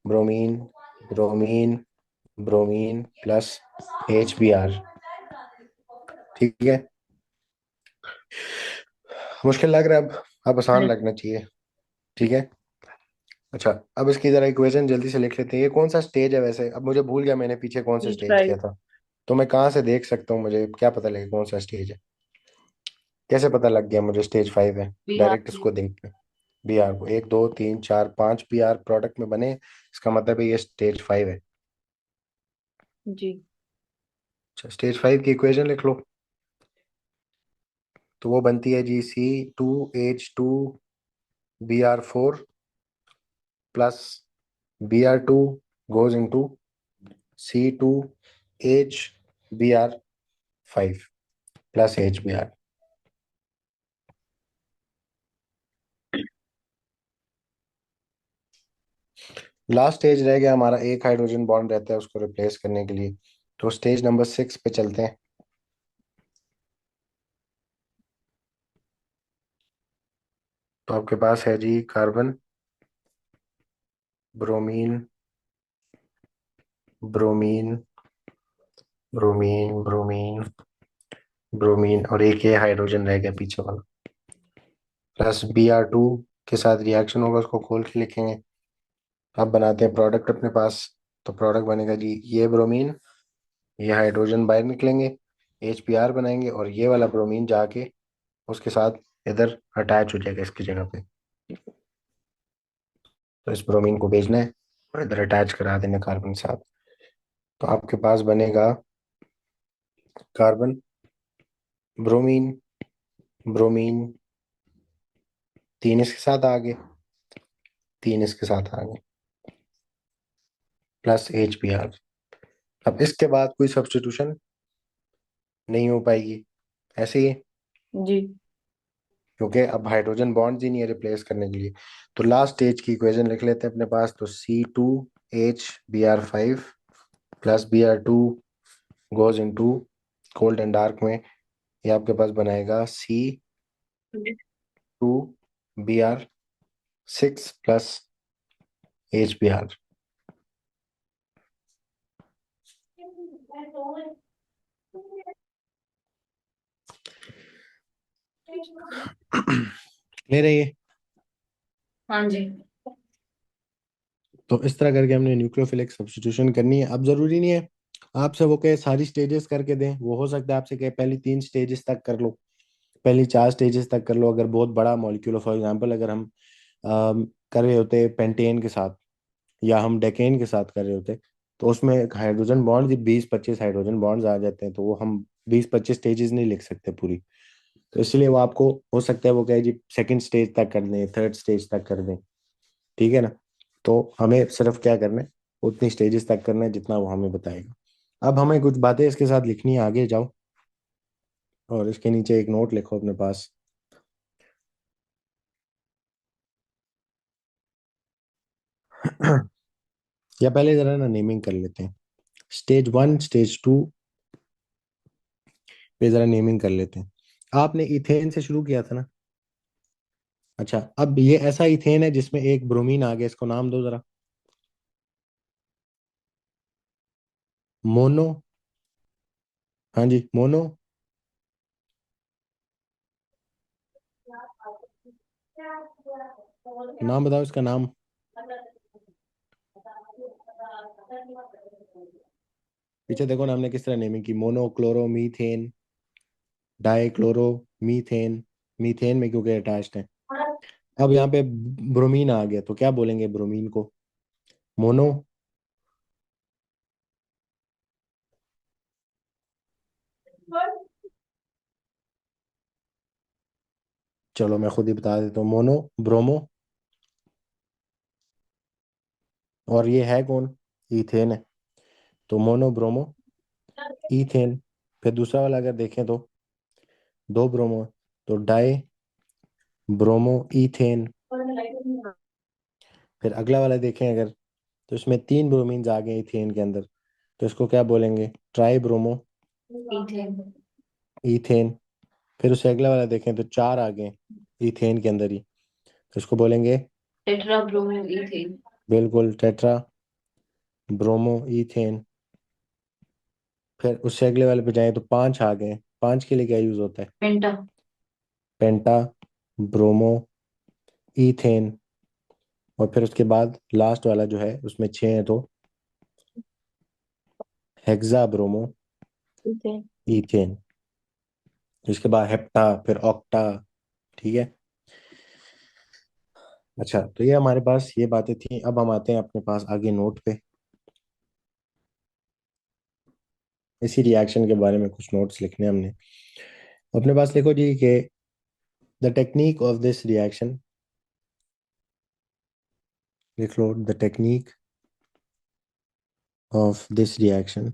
Speaker 1: bromine, bromine, bromine plus HBr। ठीक है, मुश्किल लग रहा है अब आसान लगना चाहिए। ठीक है। अच्छा, अब इसकी जरा इक्वेशन जल्दी से लिख लेते हैं। ये कौन सा स्टेज है वैसे, अब मुझे भूल गया मैंने पीछे कौन सा
Speaker 2: स्टेज
Speaker 1: स्टेज किया
Speaker 2: 5।
Speaker 1: था। तो मैं कहाँ से देख सकता हूँ, मुझे क्या पता लगे कौन सा स्टेज है। कैसे पता लग गया मुझे स्टेज 5 है, डायरेक्ट इसको देख के। Br को 1 2 3 4 5 Br प्रोडक्ट में बने, इसका मतलब है ये स्टेज 5 है।
Speaker 2: जी।
Speaker 1: अच्छा, स्टेज 5 की इक्वेशन लिख लो। तो वो बनती है जी C2H2Br4 plus Br2 goes into C2H Br5 plus HBr। Last stage रह गया हमारा, एक हाइड्रोजन बॉन्ड रहता है उसको रिप्लेस करने के लिए। तो स्टेज नंबर 6 पे चलते हैं। तो आपके पास है जी carbon, bromine, bromine, bromine, bromine, bromine, और एक ये हाइड्रोजन रह गया पीछे वाला, प्लस Br2 के साथ रिएक्शन होगा, उसको खोल के लिखेंगे। अब बनाते हैं प्रोडक्ट अपने पास। तो प्रोडक्ट बनेगा जी, ये ब्रोमीन, ये हाइड्रोजन बाहर निकलेंगे, HBr बनाएंगे, और ये वाला ब्रोमीन जाके उसके साथ इधर अटैच हो जाएगा इसकी जगह पे। तो इस ब्रोमीन को भेजना है और इधर अटैच करा देना कार्बन के साथ। तो आपके पास बनेगा कार्बन, ब्रोमीन, ब्रोमीन, तीन इसके साथ आ गए, तीन इसके साथ आ गए, प्लस HBr। अब इसके बाद कोई सब्स्टिट्यूशन नहीं हो पाएगी, ऐसे ही है,
Speaker 2: जी।
Speaker 1: क्योंकि अब हाइड्रोजन बॉन्ड ही नहीं है रिप्लेस करने के लिए। तो लास्ट स्टेज की इक्वेशन लिख लेते हैं अपने पास। तो C2H Br5 plus Br2 goes into cold and dark में, ये आपके पास बनाएगा C2Br6 प्लस HBr। क्लियर है ये?
Speaker 2: हाँ जी।
Speaker 1: तो इस तरह करके हमने न्यूक्लियोफिलिक सब्स्टिट्यूशन करनी है। अब जरूरी नहीं है आपसे वो कहे सारी स्टेजेस करके दें, वो हो सकता है आपसे कहे पहली 3 स्टेजेस तक कर लो, पहली 4 स्टेजेस तक कर लो। अगर बहुत बड़ा मॉलिक्यूल, फॉर एग्जांपल अगर हम कर रहे होते पेंटेन के साथ या हम डेकेन के साथ कर रहे होते, तो उसमें हाइड्रोजन बॉन्ड 20-25 हाइड्रोजन बॉन्ड्स आ जाते हैं, तो वो हम 20-25 स्टेजेस नहीं लिख सकते पूरी। तो इसलिए वो आपको हो सकता है वो कहे जी सेकंड स्टेज तक कर दें, थर्ड स्टेज तक कर दें, ठीक है ना। तो हमें सिर्फ क्या करना है, उतनी स्टेजेस तक करना है जितना वो हमें बताएगा। अब हमें कुछ बातें इसके साथ लिखनी है, आगे जाओ और इसके नीचे एक नोट लिखो अपने पास। या पहले जरा ना नेमिंग कर लेते हैं, स्टेज 1 स्टेज 2 पे जरा नेमिंग कर लेते हैं। आपने इथेन से शुरू किया था ना। अच्छा, अब ये ऐसा इथेन है जिसमें एक ब्रोमीन आ गया, इसको नाम दो जरा। मोनो, हाँ जी मोनो, नाम बताओ इसका नाम। पीछे देखो ना हमने किस तरह नेमिंग की, mono chloro methane, die chloro methane, methane में क्योंकि अटैच्ड है। अब यहाँ पे ब्रोमीन आ गया तो क्या बोलेंगे ब्रोमीन को, मोनो। चलो मैं खुद ही बता देता हूँ, मोनो ब्रोमो। और ये है कौन, इथेन है, तो मोनो ब्रोमो इथेन। फिर दूसरा वाला अगर देखें तो दो ब्रोमो, तो डाई ब्रोमो इथेन। फिर अगला वाला देखें अगर, तो इसमें 3 ब्रोमीन्स आ गए इथेन के अंदर, तो इसको क्या बोलेंगे, ट्राई ब्रोमो
Speaker 2: मीथेन।
Speaker 1: इथेन। फिर उससे अगला वाला देखें तो 4 आ गए इथेन के अंदर ही, तो इसको बोलेंगे,
Speaker 2: टेट्रा ब्रोमीन ईथेन।
Speaker 1: बिल्कुल टेट्रा ब्रोमो इथेन। फिर उससे अगले वाले पे जाए तो 5 आ गए, 5 के लिए क्या यूज होता है,
Speaker 2: पेंटा।
Speaker 1: पेंटा ब्रोमो इथेन। और फिर उसके बाद लास्ट वाला जो है उसमें 6 है, तो हेक्सा ब्रोमो
Speaker 2: ईथेन।
Speaker 1: इथेन। इसके बाद हेप्टा, फिर ऑक्टा, ठीक है। अच्छा, तो ये हमारे पास ये बातें थी। अब हम आते हैं अपने पास आगे नोट पे, इसी रिएक्शन के बारे में कुछ नोट्स लिखने हैं हमने। अपने पास लिखो जी कि the technique of this reaction, लिख लो the technique of this reaction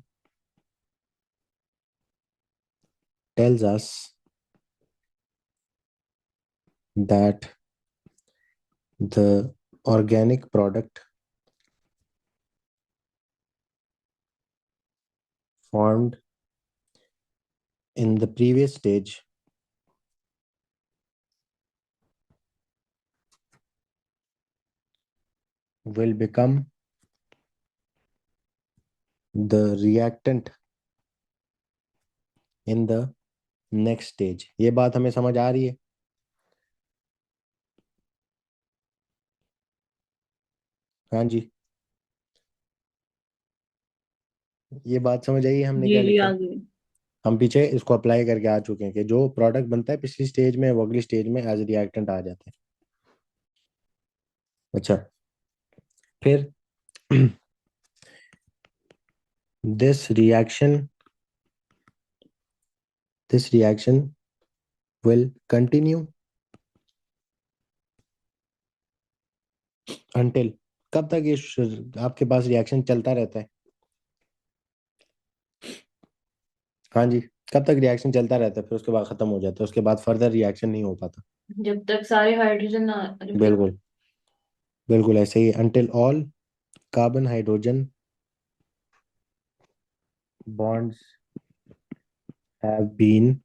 Speaker 1: tells us that the organic product formed in the previous stage will become the reactant in the next stage। ये बात हमें समझ आ रही है? हाँ जी, ये बात समझ आई है हमने
Speaker 2: जी
Speaker 1: क्या
Speaker 2: जी
Speaker 1: लिखा
Speaker 2: आ
Speaker 1: है।
Speaker 2: गई।
Speaker 1: हम पीछे इसको अप्लाई करके आ चुके हैं कि जो प्रोडक्ट बनता है पिछली स्टेज में वो अगली स्टेज में एज रिएक्टेंट आ जाते हैं। अच्छा, फिर this reaction this reaction will continue until, कब तक ये आपके पास रिएक्शन चलता रहता है? हाँ जी, कब तक रिएक्शन चलता रहता है, फिर उसके बाद खत्म हो जाता है, उसके बाद फर्दर रिएक्शन नहीं हो पाता?
Speaker 2: जब तक सारे हाइड्रोजन ना रिप्लेस।
Speaker 1: बिल्कुल, बिल्कुल ऐसे ही, until all carbon hydrogen bonds have been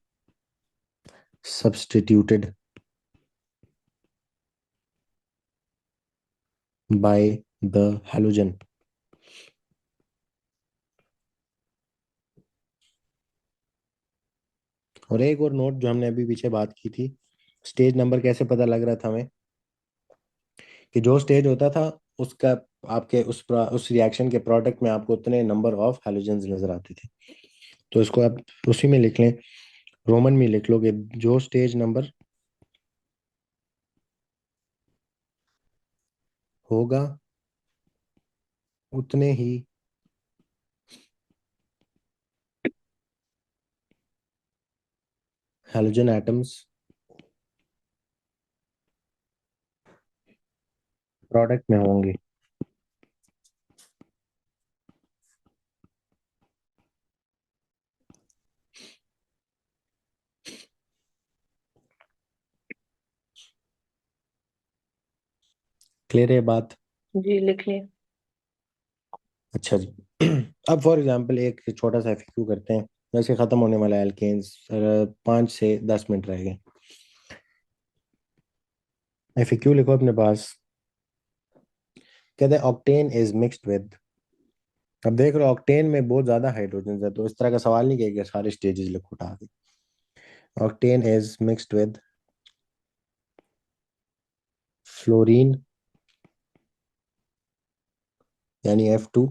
Speaker 1: substituted by the halogen. और एक और नोट जो हमने अभी पीछे बात की थी, स्टेज नंबर कैसे पता लग रहा था हमें, कि जो स्टेज होता था उसका, आपके उस रिएक्शन के प्रोडक्ट में आपको उतने नंबर ऑफ हैलोजेंस नजर आते थे। तो इसको आप उसी में लिख लें, रोमन में लिख लो कि जो स्टेज नंबर होगा उतने ही हैलोजन एटम्स प्रोडक्ट में होंगे। क्लियर है बात?
Speaker 2: जी लिख लिया।
Speaker 1: अच्छा जी। अब फॉर एग्जांपल एक छोटा सा एफएक्यू करते हैं, वैसे खत्म होने वाला है एल्केन्स, 5 से 10 मिनट रह गए। एफएक्यू लिखो अपने पास। कहते हैं ऑक्टेन इज मिक्स्ड विद, अब देख रहे हो ऑक्टेन में बहुत ज्यादा हाइड्रोजन है, तो इस तरह का सवाल नहीं किया कि सारे स्टेजेस लिखो उठा के। Octane is mixed with fluorine, यानी F2।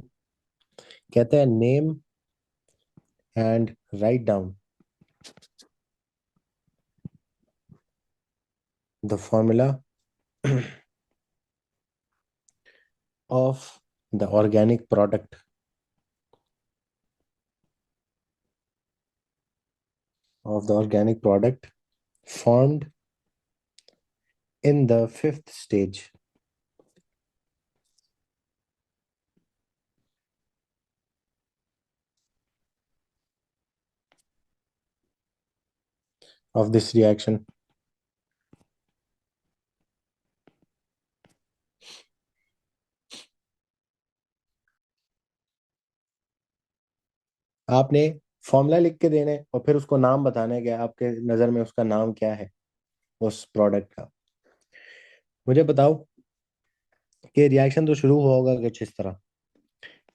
Speaker 1: कहते हैं name and right down the formula of the organic product formed in the fifth stage of this reaction। आपने फॉर्मूला लिख के देने और फिर उसको नाम बताना है कि आपके नजर में उसका नाम क्या है उस प्रोडक्ट का। मुझे बताओ कि रिएक्शन तो शुरू होगा कुछ इस तरह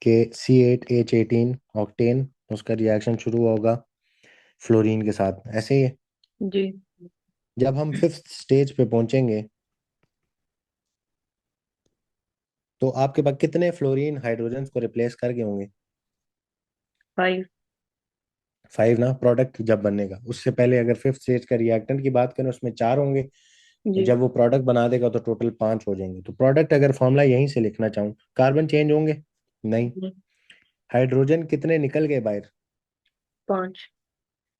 Speaker 1: कि C8H18 ऑक्टेन, उसका रिएक्शन शुरू होगा फ्लोरीन के साथ, ऐसे ही है।
Speaker 2: जी।
Speaker 1: जब हम फिफ्थ स्टेज पे पहुंचेंगे तो आपके पास कितने फ्लोरीन हाइड्रोजन को रिप्लेस कर गए होंगे?
Speaker 2: 5।
Speaker 1: 5 ना, प्रोडक्ट जब बनेगा उससे पहले अगर फिफ्थ स्टेज का रिएक्टेंट की बात करें उसमें 4 होंगे, तो
Speaker 2: जी।
Speaker 1: जब वो प्रोडक्ट बना देगा तो टोटल 5 हो जाएंगे। तो प्रोडक्ट अगर फॉर्मूला यहीं से लिखना चाहूँ, कार्बन चेंज होंगे? नहीं। हाइड्रोजन कितने निकल गए बाहर?
Speaker 2: 5।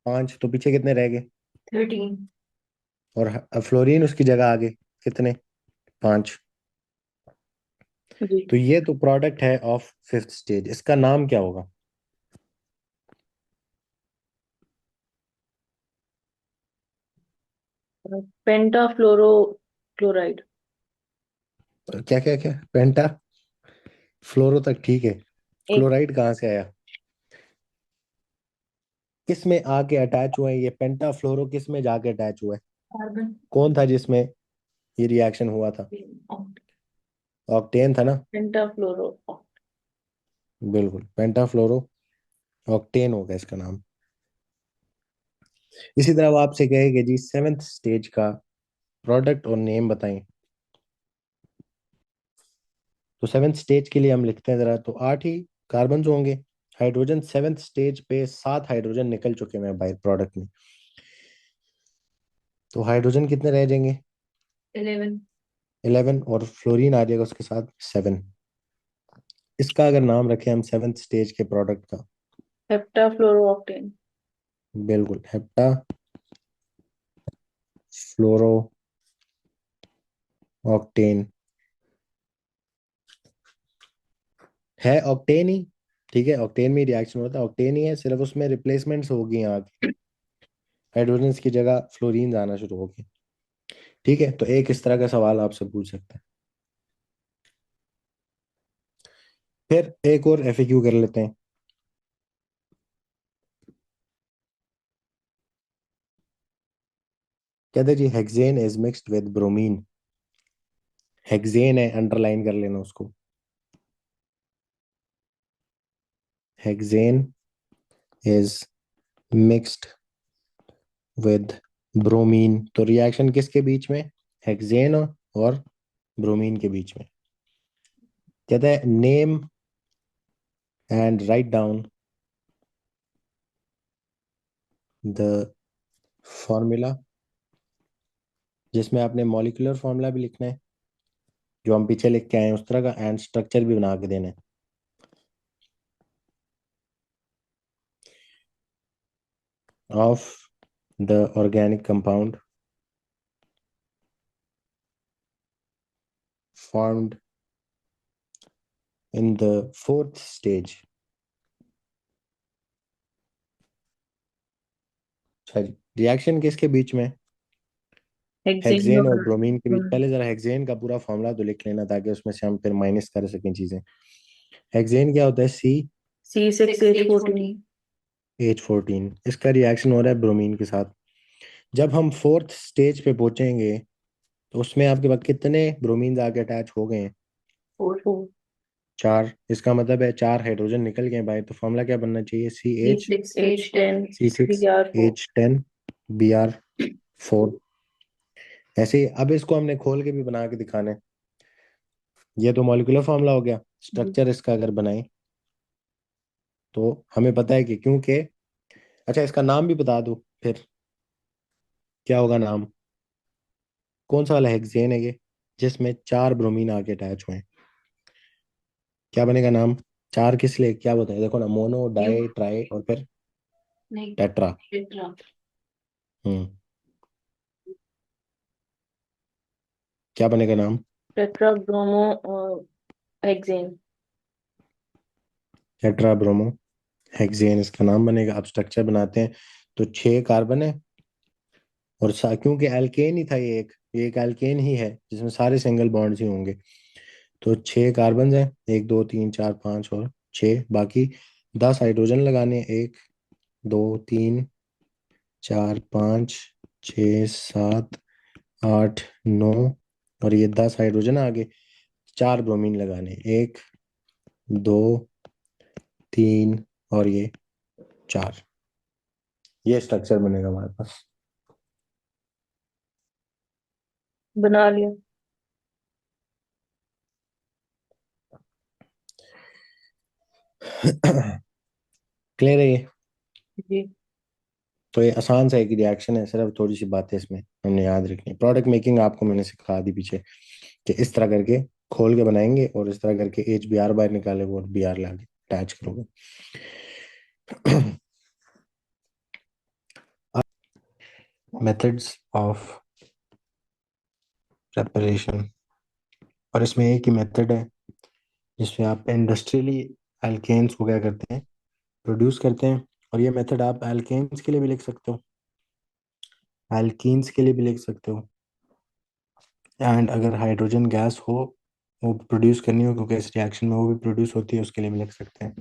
Speaker 1: 5, तो पीछे कितने रह गए?
Speaker 2: 13।
Speaker 1: और फ्लोरीन उसकी जगह आ गए, कितने? 5।
Speaker 2: जी।
Speaker 1: तो ये तो प्रोडक्ट है ऑफ फिफ्थ स्टेज, इसका नाम क्या होगा?
Speaker 2: पेंटा फ्लोरो क्लोराइड।
Speaker 1: क्या क्या क्या, पेंटा फ्लोरो तक ठीक है,
Speaker 2: एक।
Speaker 1: क्लोराइड कहाँ से आया? किस में आके अटैच हुए हैं ये पेंटा फ्लोरो, किस में जाके अटैच हुआ है?
Speaker 2: कार्बन।
Speaker 1: कौन था जिसमें ये रिएक्शन हुआ था? ऑक्टेन था ना?
Speaker 2: पेंटा फ्लोरो।
Speaker 1: बिल्कुल, पेंटा फ्लोरो ऑक्टेन होगा इसका नाम। इसी तरह वो आपसे कहेगा जी सेवेंथ स्टेज का प्रोडक्ट और नेम बताएं। तो सेवेंथ स्टेज के लिए हम लिखते हैं जरा, तो 8 ही कार्बन होंगे। हाइड्रोजन सेवेंथ स्टेज पे 7 हाइड्रोजन निकल चुके हैं बाई प्रोडक्ट में, तो हाइड्रोजन कितने रह जाएंगे?
Speaker 2: 11।
Speaker 1: 11, और फ्लोरीन आ जाएगा उसके साथ 7। इसका अगर नाम रखें हम सेवेंथ स्टेज के प्रोडक्ट का,
Speaker 2: हेप्टा फ्लोरो ऑक्टेन।
Speaker 1: बिल्कुल, हेप्टा फ्लोरो ऑक्टेन है ऑक्टेन ही। ठीक है, ऑक्टेन में रिएक्शन होता है, ऑक्टेन ही है, सिर्फ उसमें रिप्लेसमेंट्स होगी यहाँ की, हाइड्रोजन की जगह फ्लोरीन आना शुरू होगी। ठीक है, तो एक इस तरह का सवाल आपसे पूछ सकते हैं। फिर एक और एफएक्यू कर लेते हैं। कहते हैं जी hexane is mixed with bromine. Hexane है, अंडरलाइन कर लेना उसको। Hexane is mixed with bromine, तो रिएक्शन किसके बीच में? हेक्सेन और ब्रोमीन के बीच में। कहता है name and right down the formula, जिसमें आपने मॉलिक्यूलर फॉर्मूला भी लिखना है जो हम पीछे लिख के आए हैं उस तरह का, एंड स्ट्रक्चर भी बना के देना है। Of the organic compound formed in the fourth stage। अच्छा जी, रिएक्शन किसके बीच में?
Speaker 2: हेक्सेन
Speaker 1: हेक्सेन और
Speaker 2: और
Speaker 1: ब्रोमीन के बीच। पहले जरा हेक्सेन का पूरा फॉर्मूला तो लिख लेना ताकि उसमें से हम फिर माइनस कर सकें चीजें। हेक्सेन क्या होता है?
Speaker 2: C6H14।
Speaker 1: CH14। इसका रिएक्शन हो रहा है ब्रोमीन के साथ। जब हम फोर्थ स्टेज पे पहुंचेंगे तो उसमें आपके पास कितने ब्रोमीन आके अटैच हो गए हैं?
Speaker 2: फोर।
Speaker 1: चार। इसका मतलब है चार हाइड्रोजन निकल गए भाई, तो फॉर्मूला क्या बनना चाहिए? C
Speaker 2: C
Speaker 1: H
Speaker 2: six H ten
Speaker 1: C six
Speaker 2: B R four
Speaker 1: H ten Br4। ऐसे ही अब इसको हमने खोल के भी बना के दिखाना है। ये तो मॉलिक्यूलर फॉर्मूला हो गया। स्ट्रक्चर इसका अगर बनाए तो हमें पता है कि क्योंकि, अच्छा इसका नाम भी बता दो फिर, क्या होगा नाम? कौन सा वाला हेक्सेन है ये जिसमें चार ब्रोमीन आके अटैच हुए हैं? क्या बनेगा नाम? चार किस लिए क्या बताए, देखो ना, मोनो,
Speaker 2: यू
Speaker 1: डाई, ट्राई और फिर
Speaker 2: नहीं
Speaker 1: टेट्रा।
Speaker 2: टेट्रा।
Speaker 1: हम्म, क्या बनेगा नाम?
Speaker 2: Tetra bromo hexane.
Speaker 1: Tetra bromo hexane इसका नाम बनेगा। अब स्ट्रक्चर बनाते हैं। तो छह कार्बन है, और क्योंकि एल्केन ही था ये एक एल्केन ही है जिसमें सारे सिंगल बॉन्ड्स ही होंगे। तो छह कार्बन हैं, एक दो तीन चार पाँच और छः, बाकी 10 हाइड्रोजन लगाने हैं। एक, दो, तीन, चार, पाँच, छ, सात, आठ, नौ, और ये 10 हाइड्रोजन आगे। चार ब्रोमीन लगाने हैं। एक, दो, तीन, और ये चार। ये स्ट्रक्चर बनेगा हमारे पास।
Speaker 2: बना लिया।
Speaker 1: क्लियर है ये?
Speaker 2: जी।
Speaker 1: तो ये आसान सा एक रिएक्शन है, सिर्फ थोड़ी सी बातें इसमें हमने याद रखनी है। प्रोडक्ट मेकिंग आपको मैंने सिखा दी पीछे, कि इस तरह करके खोल के बनाएंगे और इस तरह करके HBr बाहर निकाले और Br लाके अटैच करोगे। मेथड्स ऑफ प्रेपरेशन, और इसमें एक ही मेथड है जिसमें आप इंडस्ट्रियली एल्केन्स को क्या करते हैं, प्रोड्यूस करते हैं। और ये मेथड आप एल्केन्स के लिए भी लिख सकते हो, एल्कीन्स के लिए भी लिख सकते हो, एंड अगर हाइड्रोजन गैस हो वो प्रोड्यूस करनी हो, क्योंकि इस रिएक्शन में वो भी प्रोड्यूस होती है, उसके लिए भी लिख सकते हैं।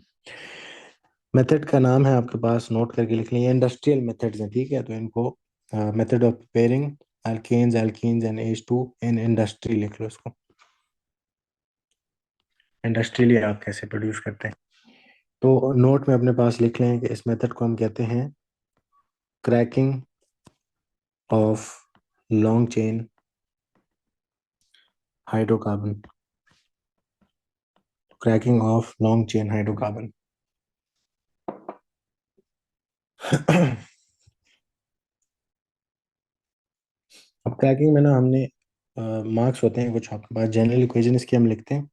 Speaker 1: मेथड का नाम है आपके पास, नोट करके लिख लें, इंडस्ट्रियल मेथड्स हैं। ठीक है, तो इनको method of preparing alkanes alkenes and H2 in industry लिख लो इसको। इंडस्ट्रियली आप कैसे प्रोड्यूस करते हैं, तो नोट में अपने पास लिख लें कि इस मेथड को हम कहते हैं cracking of long chain hydrocarbon. Cracking of long chain hydrocarbon. अब क्रैकिंग में ना हमने मार्क्स होते हैं कुछ आपके पास, जनरल इक्वेशन इसकी हम लिखते हैं।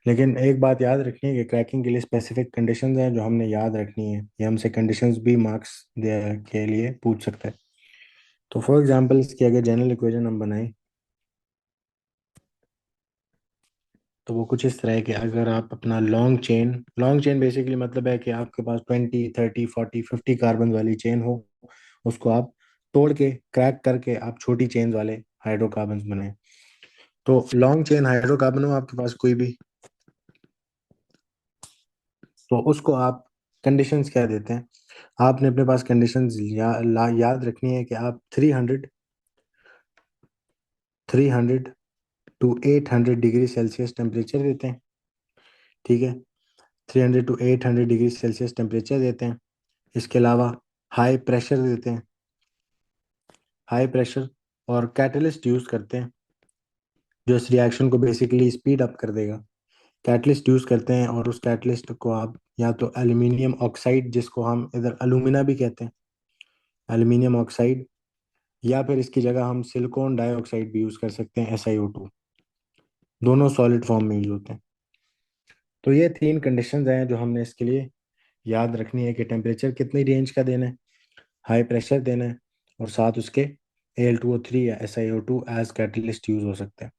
Speaker 1: लेकिन एक बात याद रखनी है कि क्रैकिंग के लिए स्पेसिफिक कंडीशंस हैं जो हमने याद रखनी है। ये हमसे कंडीशंस भी मार्क्स के लिए पूछ सकता है। तो फॉर एग्जांपल इसकी अगर जनरल इक्वेशन हम बनाएं तो वो कुछ इस तरह है कि अगर आप अपना लॉन्ग चेन बेसिकली मतलब है कि आपके पास 20 30 40 50 कार्बन वाली चेन हो, उसको आप तोड़ के क्रैक करके आप छोटी चेन वाले हाइड्रोकार्बन बनाए। तो लॉन्ग चेन हाइड्रोकार्बन हो आपके पास कोई भी, तो उसको आप कंडीशंस क्या देते हैं, आपने अपने पास कंडीशंस याद रखनी है कि आप 300 टू 800 डिग्री सेल्सियस टेम्परेचर देते हैं। ठीक है, 300 टू 800 डिग्री सेल्सियस टेम्परेचर देते हैं। इसके अलावा हाई प्रेशर देते हैं, हाई प्रेशर, और कैटलिस्ट यूज करते हैं जो इस रिएक्शन को बेसिकली स्पीड अप कर देगा। कैटलिस्ट यूज करते हैं, और उस कैटलिस्ट को आप या तो एल्यूमिनियम ऑक्साइड, जिसको हम इधर अलूमिना भी कहते हैं, एल्यूमिनियम ऑक्साइड, या फिर इसकी जगह हम सिलिकॉन डाइऑक्साइड भी यूज कर सकते हैं, SiO2। दोनों सॉलिड फॉर्म में यूज होते हैं। तो ये तीन कंडीशंस हैं जो हमने इसके लिए याद रखनी है कि टेम्परेचर कितनी रेंज का देना है, हाई प्रेशर देना है, और साथ उसके Al2O3 या SiO2 एज कैटलिस्ट यूज हो सकते हैं।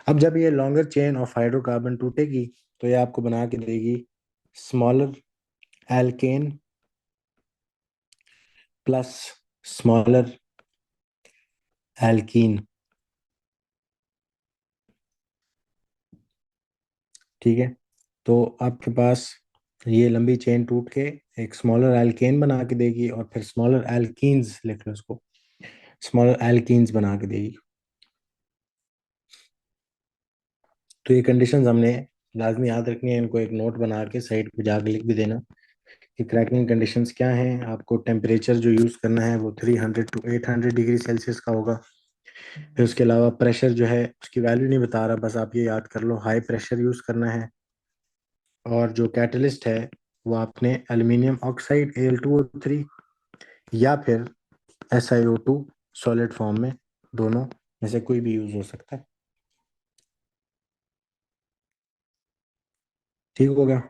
Speaker 1: अब जब ये लॉन्गर चेन ऑफ हाइड्रोकार्बन टूटेगी, तो ये आपको बना के देगी smaller alkane plus smaller alkene. ठीक है, तो आपके पास ये लंबी चेन टूट के एक स्मॉलर एल्केन बना के देगी, और फिर स्मॉलर एल्कीन्स लिख लो उसको, स्मॉलर एल्कीन्स बना के देगी। तो ये कंडीशंस हमने लाजमी याद रखनी है, इनको एक नोट बना के साइड पे जाके लिख भी देना कि क्रैकिंग कंडीशंस क्या हैं। आपको टेम्परेचर जो यूज़ करना है वो 300 टू 800 डिग्री सेल्सियस का होगा। फिर उसके अलावा प्रेशर जो है उसकी वैल्यू नहीं बता रहा, बस आप ये याद कर लो हाई प्रेशर यूज़ करना है। और जो कैटलिस्ट है वो आपने एल्यूमिनियम ऑक्साइड Al2O3 या फिर SiO2 सॉलिड फॉर्म में, दोनों में से कोई भी यूज हो सकता है। ठीक हो गया।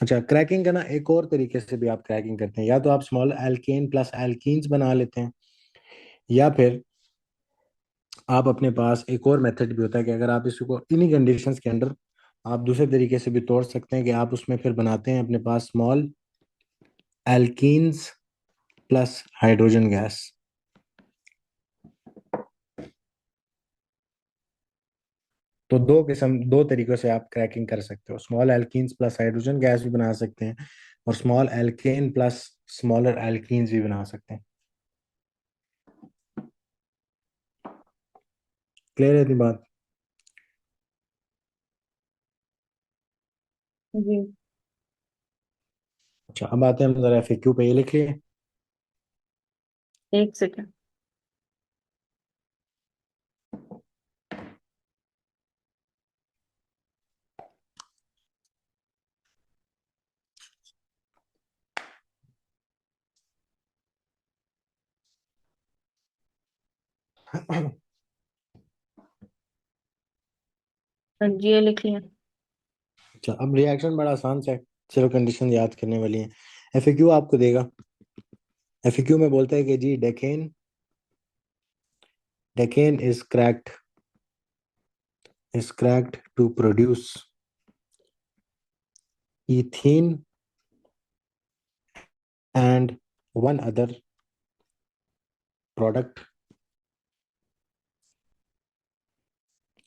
Speaker 1: अच्छा, क्रैकिंग का ना एक और तरीके से भी आप क्रैकिंग करते हैं, या तो आप स्मॉल एल्केन प्लस एल्कीन्स बना लेते हैं, या फिर आप अपने पास एक और मेथड भी होता है कि अगर आप इसको इन्हीं कंडीशंस के अंडर आप दूसरे तरीके से भी तोड़ सकते हैं, कि आप उसमें फिर बनाते हैं अपने पास small alkenes plus hydrogen gas. तो दो तरीकों से आप क्रैकिंग कर सकते हो, small alkenes plus hydrogen gas भी बना सकते हैं, और small alkane plus smaller alkenes भी बना सकते हैं। क्लियर है इतनी बात?
Speaker 2: जी।
Speaker 1: अच्छा, अब आते हैं हम जरा FAQ पे, ये लिख लिए?
Speaker 2: एक सेकेंड। हाँ जी, ये लिख लिया।
Speaker 1: अच्छा, अब रिएक्शन बड़ा आसान सा है, चलो कंडीशन याद करने वाली है। FAQ आपको देगा, FAQ में बोलता है कि जी decane is cracked to produce ethene and one other product.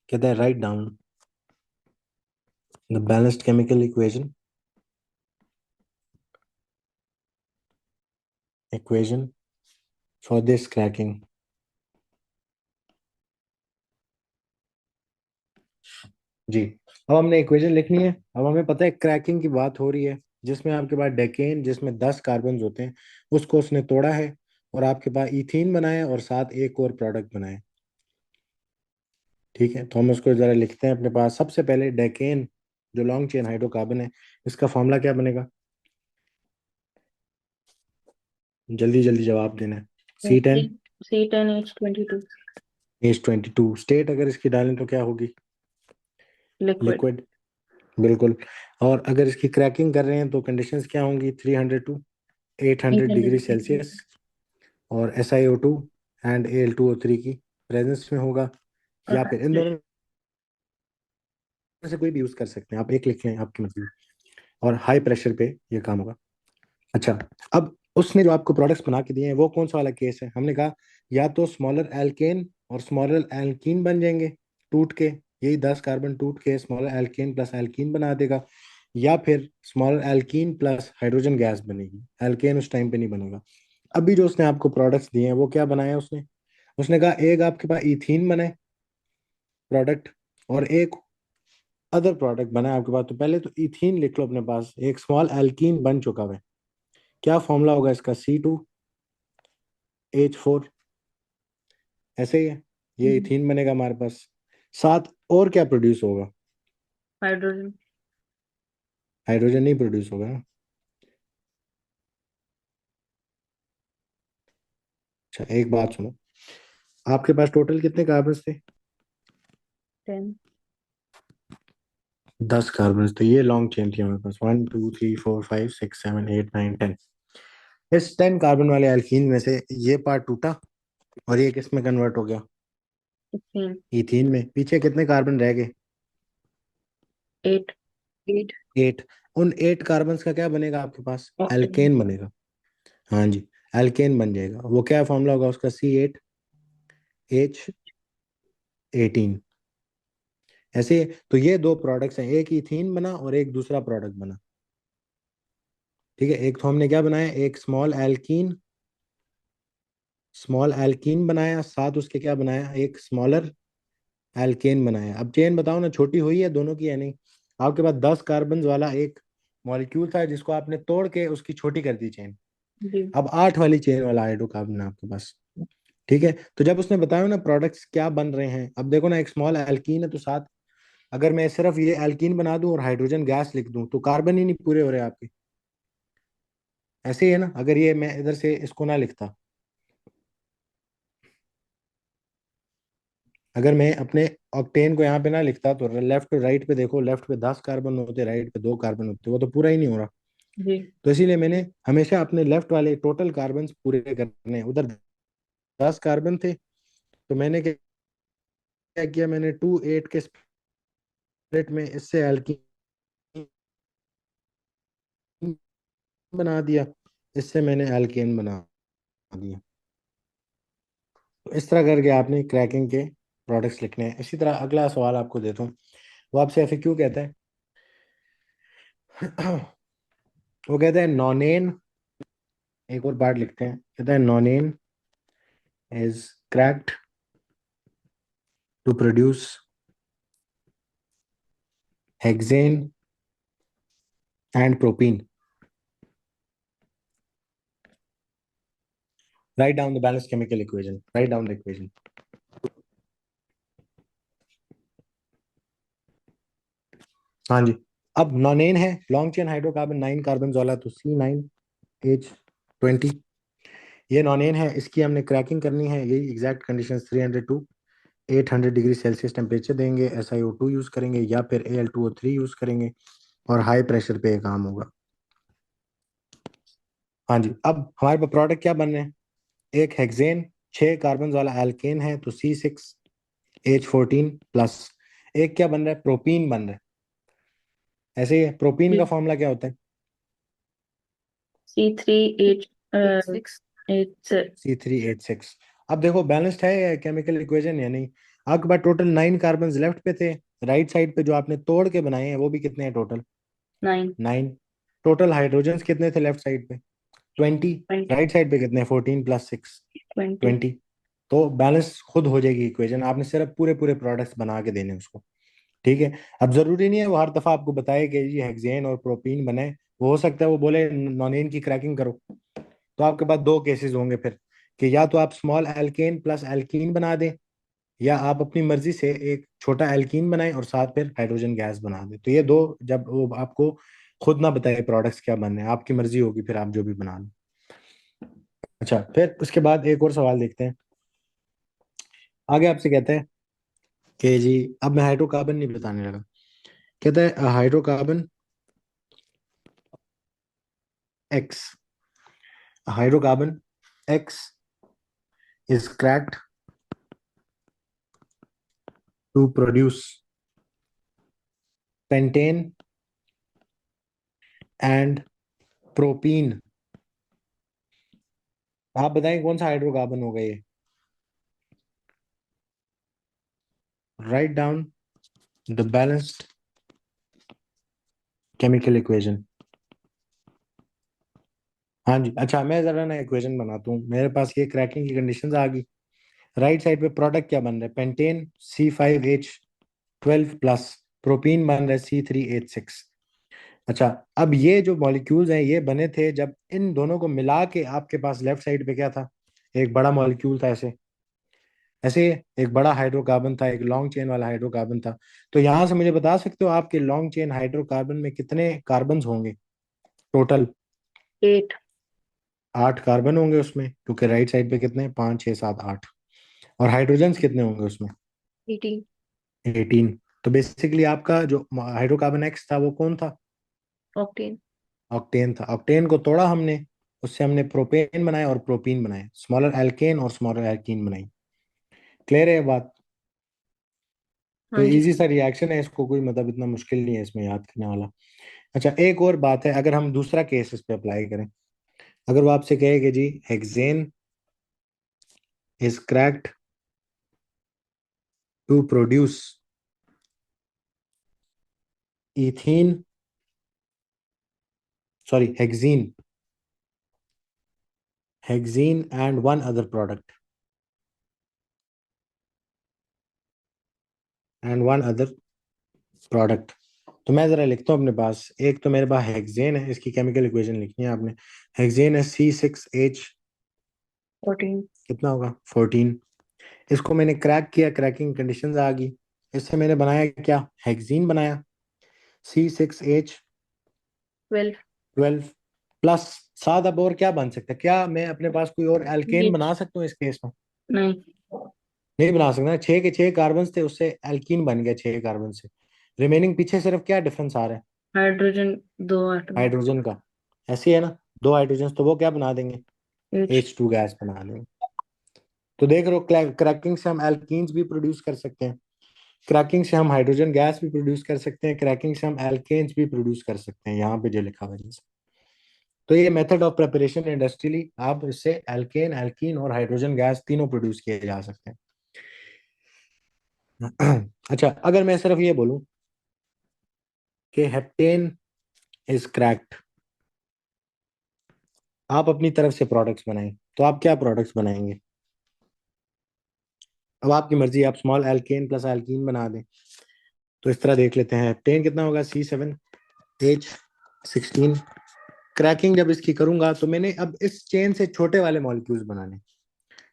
Speaker 1: कहता है write down the balanced chemical equation for this cracking. जी, अब हमने इक्वेशन लिखनी है। अब हमें पता है क्रैकिंग की बात हो रही है, जिसमें आपके पास डेकेन जिसमें 10 कार्बन होते हैं उसको उसने तोड़ा है, और आपके पास इथीन बनाया और साथ एक और प्रोडक्ट बनाया। ठीक है, तो हम उसको जरा लिखते हैं अपने पास। सबसे पहले डेकेन जो लॉन्ग चेन हाइड्रोकार्बन है, इसका फॉर्मूला क्या बनेगा? जल्दी जल्दी जवाब देना है। सी
Speaker 2: सी
Speaker 1: टेन
Speaker 2: C10H22।
Speaker 1: H22। स्टेट अगर इसकी डालें तो क्या होगी?
Speaker 2: लिक्विड।
Speaker 1: लिक्विड। बिल्कुल। और अगर इसकी क्रैकिंग कर रहे हैं तो कंडीशंस क्या होंगी? 300 टू 800 डिग्री सेल्सियस,
Speaker 2: 800
Speaker 1: और SiO2 एंड Al2O3 की प्रेजेंस में होगा, या फिर इन दोनों
Speaker 2: concentration।
Speaker 1: से कोई भी यूज कर सकते हैं, आप एक लिख लें आपकी मर्जी, और हाई प्रेशर पे ये काम होगा। अच्छा, अब उसने जो आपको प्रोडक्ट्स बना के दिए हैं वो कौन सा वाला केस है? हमने कहा या तो स्मॉलर एल्केन और स्मॉलर एल्कीन बन जाएंगे टूट के, यही 10 कार्बन टूट के स्मॉलर एल्केन प्लस एल्कीन बना देगा, या फिर smaller alkene plus hydrogen gas बनेगी, एल्केन उस टाइम पे नहीं बनेगा। अभी जो उसने आपको प्रोडक्ट्स दिए हैं वो क्या बनाया उसने? उसने कहा एक आपके पास इथीन बने प्रोडक्ट, और एक अदर प्रोडक्ट बना है आपके पास। तो पहले तो इथीन लिख लो अपने पास, एक स्मॉल एल्कीन बन चुका है। क्या फॉर्मूला होगा इसका? C2H4, ऐसे ही है। ये इथीन बनेगा हमारे पास। साथ और क्या प्रोड्यूस होगा?
Speaker 2: हाइड्रोजन।
Speaker 1: हाइड्रोजन नहीं प्रोड्यूस होगा ना। अच्छा, एक बात सुनो, आपके पास टोटल कितने कार्बन थे?
Speaker 2: 10।
Speaker 1: 10 कार्बन, तो ये लॉन्ग चेन थी हमारे पास, 1 2 3 4 5 6 7 8 9 10। इस 10 कार्बन वाले एल्कीन में से ये पार्ट टूटा और ये किस में कन्वर्ट हो गया?
Speaker 2: 16।
Speaker 1: इथीन में। पीछे कितने कार्बन रह गए?
Speaker 2: 8। 8।
Speaker 1: 8। उन 8 कार्बन का क्या बनेगा आपके पास?
Speaker 2: ऑक्टेन।
Speaker 1: एल्केन बनेगा। हाँ जी, एल्केन बन जाएगा। वो क्या फॉर्मूला होगा उसका? C8H18। ऐसे तो ये दो प्रोडक्ट्स हैं, एक इथीन बना और एक दूसरा प्रोडक्ट बना। ठीक है, एक तो हमने क्या बनाया, एक स्मॉल एल्कीन बनाया, साथ उसके क्या बनाया, एक स्मॉलर एल्केन बनाया। अब चेन बताओ ना, छोटी हुई है दोनों की या नहीं? आपके पास 10 कार्बन वाला एक मॉलिक्यूल था जिसको आपने तोड़ के उसकी छोटी कर दी चेन।
Speaker 2: जी।
Speaker 1: अब 8 वाली चेन वाला हाइड्रोकार्बन है आपके पास। ठीक है, तो जब उसने बताया ना प्रोडक्ट्स क्या बन रहे हैं, अब देखो ना, एक स्मॉल एल्कीन है तो साथ अगर मैं सिर्फ ये एल्कीन बना दूं और हाइड्रोजन गैस लिख दूं तो कार्बन ही नहीं पूरे हो रहे आपके। ऐसे ही है ना, अगर ये मैं इधर से इसको ना लिखता, अगर मैं अपने ऑक्टेन को यहाँ पे ना लिखता तो लेफ्ट टू राइट पे देखो, लेफ्ट पे 10 कार्बन होते, राइट पे 2 कार्बन होते, वो तो पूरा ही नहीं हो रहा।
Speaker 2: जी।
Speaker 1: तो इसीलिए मैंने हमेशा अपने लेफ्ट वाले टोटल कार्बन पूरे करने हैं। उधर 10 कार्बन थे तो मैंने क्या किया, मैंने 2 8 के स्प्लिट में इससे एल्कीन बना दिया, इससे मैंने एल्केन बना दिया। तो इस तरह करके आपने क्रैकिंग के प्रोडक्ट्स लिखने हैं। इसी तरह अगला सवाल आपको देता हूँ, वो आपसे ऐसे क्यों कहता है? वो कहता है नॉनेन, एक और पार्ट लिखते हैं, कहता है nonane is cracked to produce hexane and propene. Write down the balance chemical equation, write down the equation. हाँ जी, अब नॉनेन है लॉन्ग चेन हाइड्रोकार्बन 9 कार्बन वाला, तो C9H20, ये नॉनेन है, इसकी हमने क्रैकिंग करनी है। यही exact condition, 300 to 800 degree Celsius temperature देंगे, SiO2 यूज करेंगे या फिर Al2O3 यूज करेंगे, और हाई प्रेशर पे ये काम होगा। हाँ जी, अब हमारे पास प्रोडक्ट क्या बन रहे हैं? एक हेक्सेन 6 कार्बन वाला एल्केन है तो C6H14 प्लस, एक क्या बन रहा है, प्रोपीन बन रहा है। ऐसे ही प्रोपीन
Speaker 2: जी।
Speaker 1: का फॉर्मूला क्या होता है?
Speaker 2: C3H 6। 8।
Speaker 1: C3H6। अब देखो बैलेंस्ड है केमिकल इक्वेशन या नहीं? आपके पास टोटल 9 कार्बन लेफ्ट पे थे, राइट साइड पे जो आपने तोड़ के बनाए हैं वो भी कितने हैं टोटल?
Speaker 2: 9।
Speaker 1: 9। टोटल हाइड्रोजन्स कितने थे लेफ्ट साइड पे? 20।
Speaker 2: 20।
Speaker 1: राइट साइड पे कितने? 14 + 6,
Speaker 2: 20।
Speaker 1: 20। तो बैलेंस खुद हो जाएगी इक्वेशन, आपने सिर्फ पूरे पूरे प्रोडक्ट्स बना के देने उसको। ठीक है, अब जरूरी नहीं है वो हर दफा आपको बताए कि ये हेक्सेन और प्रोपीन बने। वो हो सकता है वो बोले नॉनेन की क्रैकिंग करो, तो आपके पास दो केसेस होंगे फिर, कि या तो आप स्मॉल एल्केन प्लस एल्कीन बना दें, या आप अपनी मर्जी से एक छोटा एल्कीन बनाएं और साथ फिर हाइड्रोजन गैस बना दें। तो ये दो, जब वो आपको खुद ना बताए प्रोडक्ट्स क्या बनने हैं, आपकी मर्जी होगी फिर आप जो भी बना लें। अच्छा, फिर उसके बाद एक और सवाल देखते हैं। आगे आपसे कहते हैं कि जी, अब मैं हाइड्रोकार्बन नहीं बताने लगा, कहता है hydrocarbon X, hydrocarbon X is cracked to produce pentane and propene. आप बताएं कौन सा हाइड्रोकार्बन होगा ये। Write down the balanced chemical equation. हाँ जी, अच्छा मैं जरा ना इक्वेशन बनाता हूँ। मेरे पास ये क्रैकिंग की कंडीशंस आ गई। राइट साइड पे प्रोडक्ट क्या बन रहा है, पेंटेन C5H12 प्लस, प्रोपीन बन रहा है C3H6। अच्छा, अब ये जो मॉलिक्यूल्स हैं ये बने थे जब इन दोनों को मिला के आपके पास लेफ्ट साइड पे क्या था, एक बड़ा मॉलिक्यूल था ऐसे। ऐसे एक बड़ा हाइड्रोकार्बन था, एक लॉन्ग चेन वाला हाइड्रोकार्बन था। तो यहां से मुझे बता सकते हो आपके लॉन्ग चेन हाइड्रोकार्बन में कितने कार्बन होंगे टोटल।
Speaker 2: 8।
Speaker 1: 8 कार्बन होंगे उसमें, क्योंकि राइट साइड पे कितने, 5 6 7 8। और हाइड्रोजन्स कितने होंगे उसमें,
Speaker 2: 18।
Speaker 1: 18। तो बेसिकली आपका जो हाइड्रोकार्बन एक्स था वो कौन था,
Speaker 2: ऑक्टेन।
Speaker 1: ऑक्टेन था। ऑक्टेन को तोड़ा हमने, उससे हमने प्रोपेन बनाया और प्रोपीन बनाए, स्मॉलर एल्केन और स्मॉलर एल्कीन बनाई। क्लियर है ये बात। तो
Speaker 2: हाँ जी।
Speaker 1: इजी सा रिएक्शन है, इसको कोई मतलब इतना मुश्किल नहीं है इसमें याद करने वाला। अच्छा, एक और बात है, अगर हम दूसरा केस इस पे अप्लाई करें, अगर वो आपसे कहे कि जी hexane is cracked to produce ethene, sorry hexene, hexene and one other product, and one other product. तो मैं जरा लिखता हूँ अपने पास, एक तो मेरे पास हेक्सेन है, इसकी केमिकल इक्वेशन लिखनी है आपने। हेक्सेन है C6H,
Speaker 2: 14।
Speaker 1: कितना होगा 14। इसको मैंने क्रैक किया, क्रैकिंग कंडीशंस आ गई। इससे मैंने बनाया क्या, हेक्सीन बनाया C6H12
Speaker 2: 12।
Speaker 1: प्लस। साथ अब और क्या बन सकता है, क्या मैं अपने पास कोई और एल्केन
Speaker 2: बीच।
Speaker 1: बना सकता हूँ इस केस में।
Speaker 2: नहीं।
Speaker 1: नहीं बना सकता, 6 के 6 कार्बन थे, उससे एल्कीन बन गया 6 कार्बन से। रिमेनिंग पीछे सिर्फ क्या डिफरेंस आ रहा है,
Speaker 2: हाइड्रोजन 2 आटम।
Speaker 1: हाइड्रोजन का। ऐसे ही है ना, 2 हाइड्रोजन तो वो क्या बना देंगे,
Speaker 2: H।
Speaker 1: H2 गैस बना देंगे। तो देख रहे हो, क्रैकिंग से हम एल्कीन्स भी प्रोड्यूस कर सकते हैं, क्रैकिंग से हम हाइड्रोजन गैस भी प्रोड्यूस कर सकते हैं, क्रैकिंग से हम एल्केन्स भी प्रोड्यूस कर सकते हैं, यहाँ पे जो लिखा हुआ है जैसे। तो ये मेथड ऑफ प्रिपरेशन इंडस्ट्रियली आप इससे एल्केन, एल्कीन और हाइड्रोजन गैस तीनों प्रोड्यूस किए जा सकते हैं। अच्छा, अगर मैं सिर्फ ये बोलूं कि हेप्टेन इज क्रैक्ड, आप अपनी तरफ से प्रोडक्ट्स बनाएं, तो आप क्या प्रोडक्ट्स बनाएंगे। अब आपकी मर्जी, आप स्मॉल एल्केन प्लस एल्कीन बना दें। तो इस तरह देख लेते हैं, हेप्टेन कितना होगा C7H16। क्रैकिंग जब इसकी करूंगा तो मैंने अब इस चेन से छोटे वाले मॉलिक्यूल्स बनाने,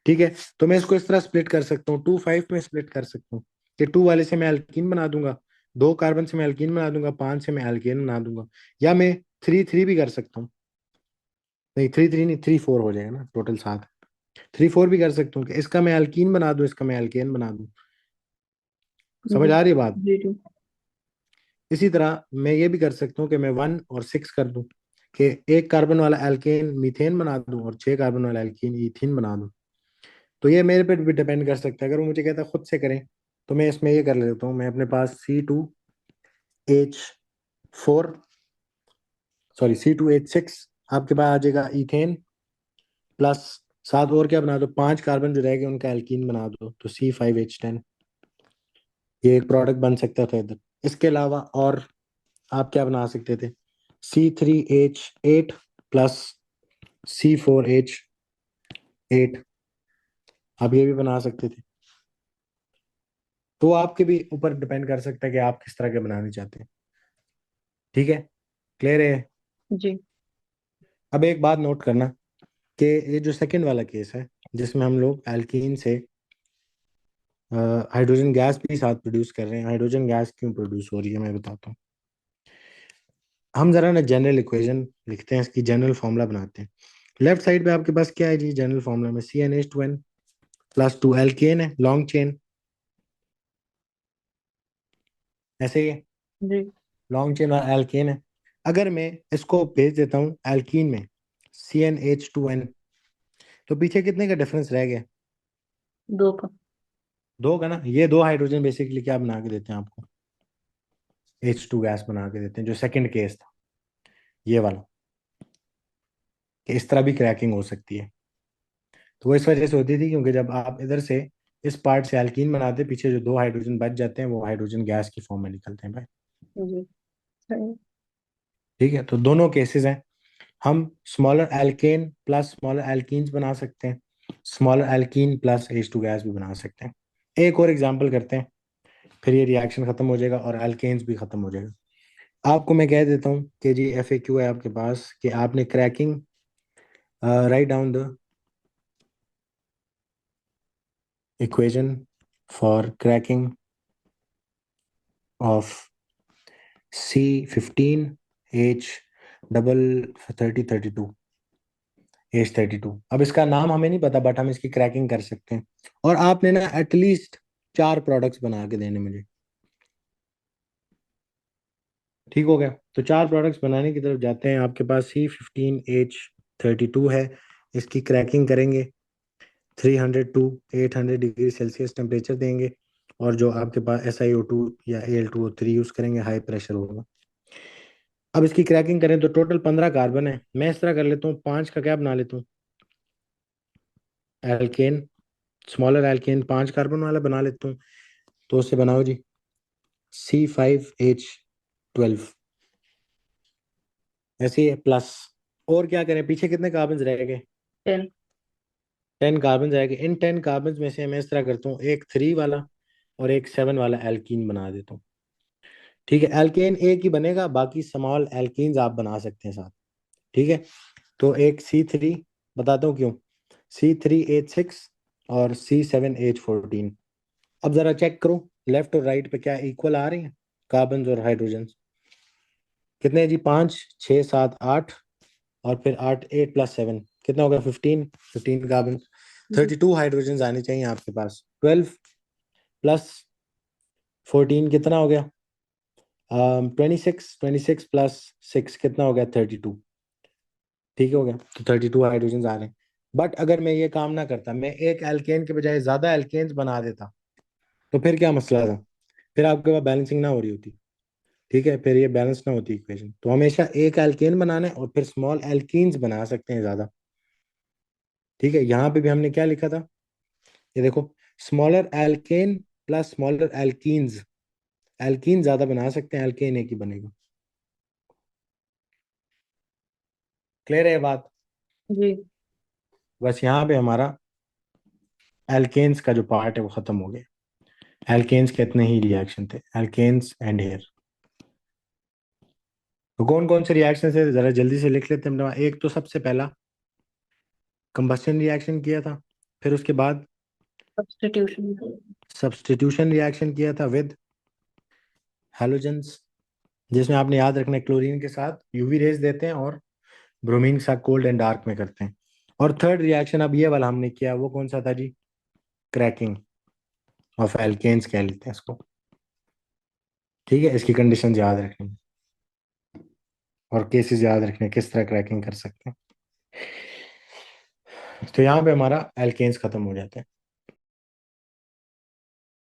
Speaker 1: ठीक है। तो मैं इसको इस तरह स्प्लिट कर सकता हूँ, 2 5 में स्प्लिट कर सकता हूँ, कि 2 वाले से मैं एल्कीन बना दूंगा, 2 कार्बन से मैं एल्कीन बना दूंगा, 5 से मैं एल्केन बना दूंगा। या मैं 3 3 भी कर सकता हूँ, नहीं 3 3 नहीं, 3 4 हो जाएगा ना, टोटल 7। 3 4 भी कर सकता हूँ कि इसका मैं एल्कीन बना दूं, इसका मैं एल्केन बना दूं। समझ
Speaker 2: जी।
Speaker 1: आ रही है बात।
Speaker 2: जी जी।
Speaker 1: इसी तरह मैं ये भी कर सकता हूँ कि मैं 1 और 6 कर दूं, कि 1 कार्बन वाला एल्केन मीथेन बना दूं और 6 कार्बन वाला एल्कीन ईथीन बना दूं। तो ये मेरे पे भी डिपेंड कर सकता है, अगर वो मुझे कहता है खुद से करें, तो मैं इसमें ये कर लेता हूँ, मैं अपने पास C2H4, सॉरी C2H6, आपके पास आ जाएगा इथेन प्लस, साथ और क्या बना दो, 5 कार्बन जो रह गए उनका एल्कीन बना दो, तो C5H10। ये एक प्रोडक्ट बन सकता था इधर। इसके अलावा और आप क्या बना सकते थे, C3H8 प्लस C4H8, आप ये भी बना सकते थे। तो आपके भी ऊपर डिपेंड कर सकता है कि आप किस तरह के बनाने चाहते हैं। ठीक है, क्लियर है।
Speaker 2: जी।
Speaker 1: अब एक बात नोट करना, कि ये जो सेकंड वाला केस है, जिसमें हम लोग एल्कीन से हाइड्रोजन गैस भी साथ प्रोड्यूस कर रहे हैं, हाइड्रोजन गैस क्यों प्रोड्यूस हो रही है मैं बताता हूँ। हम जरा ना जनरल इक्वेशन लिखते हैं, इसकी जनरल फॉर्मूला बनाते हैं। लेफ्ट साइड पे आपके पास क्या है जी, जनरल फॉर्मूला में CnH2n प्लस 2 एल्केन है, लॉन्ग चेन, ऐसे ही
Speaker 2: जी।
Speaker 1: लॉन्ग चेन और एल्केन है। अगर मैं इसको भेज देता हूँ एल्कीन में, CnH2n, तो पीछे कितने का डिफरेंस रह गया,
Speaker 2: 2 का।
Speaker 1: 2 का ना। ये 2 हाइड्रोजन बेसिकली क्या बना के देते हैं आपको, H2 गैस बना के देते हैं, जो सेकंड केस था ये वाला, कि इस तरह भी क्रैकिंग हो सकती है। तो वो इस वजह से होती थी क्योंकि जब आप इधर से इस पार्ट से एल्कीन बनाते, पीछे जो दो हाइड्रोजन बच जाते हैं वो हाइड्रोजन गैस की फॉर्म में निकलते हैं भाई।
Speaker 2: जी सही।
Speaker 1: ठीक है, तो दोनों केसेस हैं। हम smaller alkane plus smaller alkenes बना सकते हैं, smaller alkene plus H2 gas भी बना सकते हैं। एक और एग्जांपल करते हैं, फिर ये रिएक्शन खत्म हो जाएगा और एल्केन्स भी खत्म हो जाएगा। आपको मैं कह देता हूँ कि जी FAQ है आपके पास कि आपने cracking, right down the equation for cracking of C15H double 3032, H32। अब इसका नाम हमें नहीं पता, बट हम इसकी क्रैकिंग कर सकते हैं। और आपने ना एटलीस्ट 4 प्रोडक्ट्स बना के देने मुझे। ठीक हो गया, तो 4 प्रोडक्ट्स बनाने की तरफ जाते हैं। आपके पास C15H32 है, इसकी क्रैकिंग करेंगे। 300 to 800 डिग्री सेल्सियस टेम्परेचर देंगे, और जो आपके पास SiO2 या Al2O3 यूज करेंगे, हाई प्रेशर होगा। अब इसकी क्रैकिंग करें तो टोटल 15 कार्बन है। मैं इस तरह कर लेता हूँ, 5 का क्या बना लेता हूँ, एल्केन, स्मॉलर एल्केन 5 कार्बन वाला बना लेता हूँ। तो उससे बनाओ जी C5H12, ऐसे ही है प्लस। और क्या करें, पीछे कितने कार्बन रह गए,
Speaker 2: 10।
Speaker 1: 10 कार्बन रह गए। इन 10 कार्बन में से मैं इस तरह करता हूँ, एक 3 वाला और एक 7 वाला एल्कीन बना देता हूँ। ठीक है, एल्केन एक ही बनेगा, बाकी स्मॉल एल्कीन्स आप बना सकते हैं साथ। ठीक है, तो एक C3 बताता हूँ क्यों, C3H6 और C7H14। अब जरा चेक करो लेफ्ट और राइट पे क्या इक्वल आ रही हैं कार्बन और हाइड्रोजन। कितने हैं जी, 5 6 7 8, और फिर 8 8 + 7 कितना होगा, 15 कार्बन।
Speaker 2: जी
Speaker 1: 32 हाइड्रोजन आने चाहिए आपके पास। 12 + 14 कितना हो गया, 26। 26 + 6 कितना हो गया, 32। ठीक हो गया, तो 32 हाइड्रोजन आ रहे हैं। बट अगर मैं ये काम ना करता, मैं एक एल्केन के बजाय ज्यादा एल्केन्स बना देता, तो फिर क्या मसला था, फिर आपके पास बैलेंसिंग ना हो रही होती। ठीक है, फिर ये बैलेंस ना होती इक्वेशन। तो हमेशा एक एल्केन बनाना है और फिर स्मॉल एल्कीन्स बना सकते हैं ज्यादा। ठीक है, यहाँ पे भी हमने क्या लिखा था, ये देखो, smaller alkane plus smaller alkenes, alkene ज्यादा बना सकते हैं, एल्केन एक ही बनेगा। क्लियर है ये बात।
Speaker 2: जी
Speaker 1: बस यहाँ पे हमारा एल्केन्स का जो पार्ट है वो खत्म हो गया। एल्केन्स के इतने ही रिएक्शन थे, एल्केन्स एंड हेयर। तो कौन कौन से रिएक्शन थे, जरा जल्दी से लिख लेते हैं। एक तो सबसे पहला कंबस्शन रिएक्शन किया था, फिर उसके बाद
Speaker 2: सब्स्टिट्यूशन।
Speaker 1: सब्स्टिट्यूशन रिएक्शन किया था विद हैलोजेंस, जिसमें आपने याद रखना है क्लोरीन के साथ UV रेज देते हैं और ब्रोमीन के साथ कोल्ड एंड डार्क में करते हैं। और थर्ड रिएक्शन अब ये वाला हमने किया, वो कौन सा था जी, क्रैकिंग ऑफ एल्केन्स कह लेते हैं इसको। ठीक है, इसकी कंडीशन याद रखनी और केसेस याद रखने किस तरह क्रैकिंग कर सकते हैं। तो यहाँ पे हमारा एल्केन्स खत्म हो जाते हैं।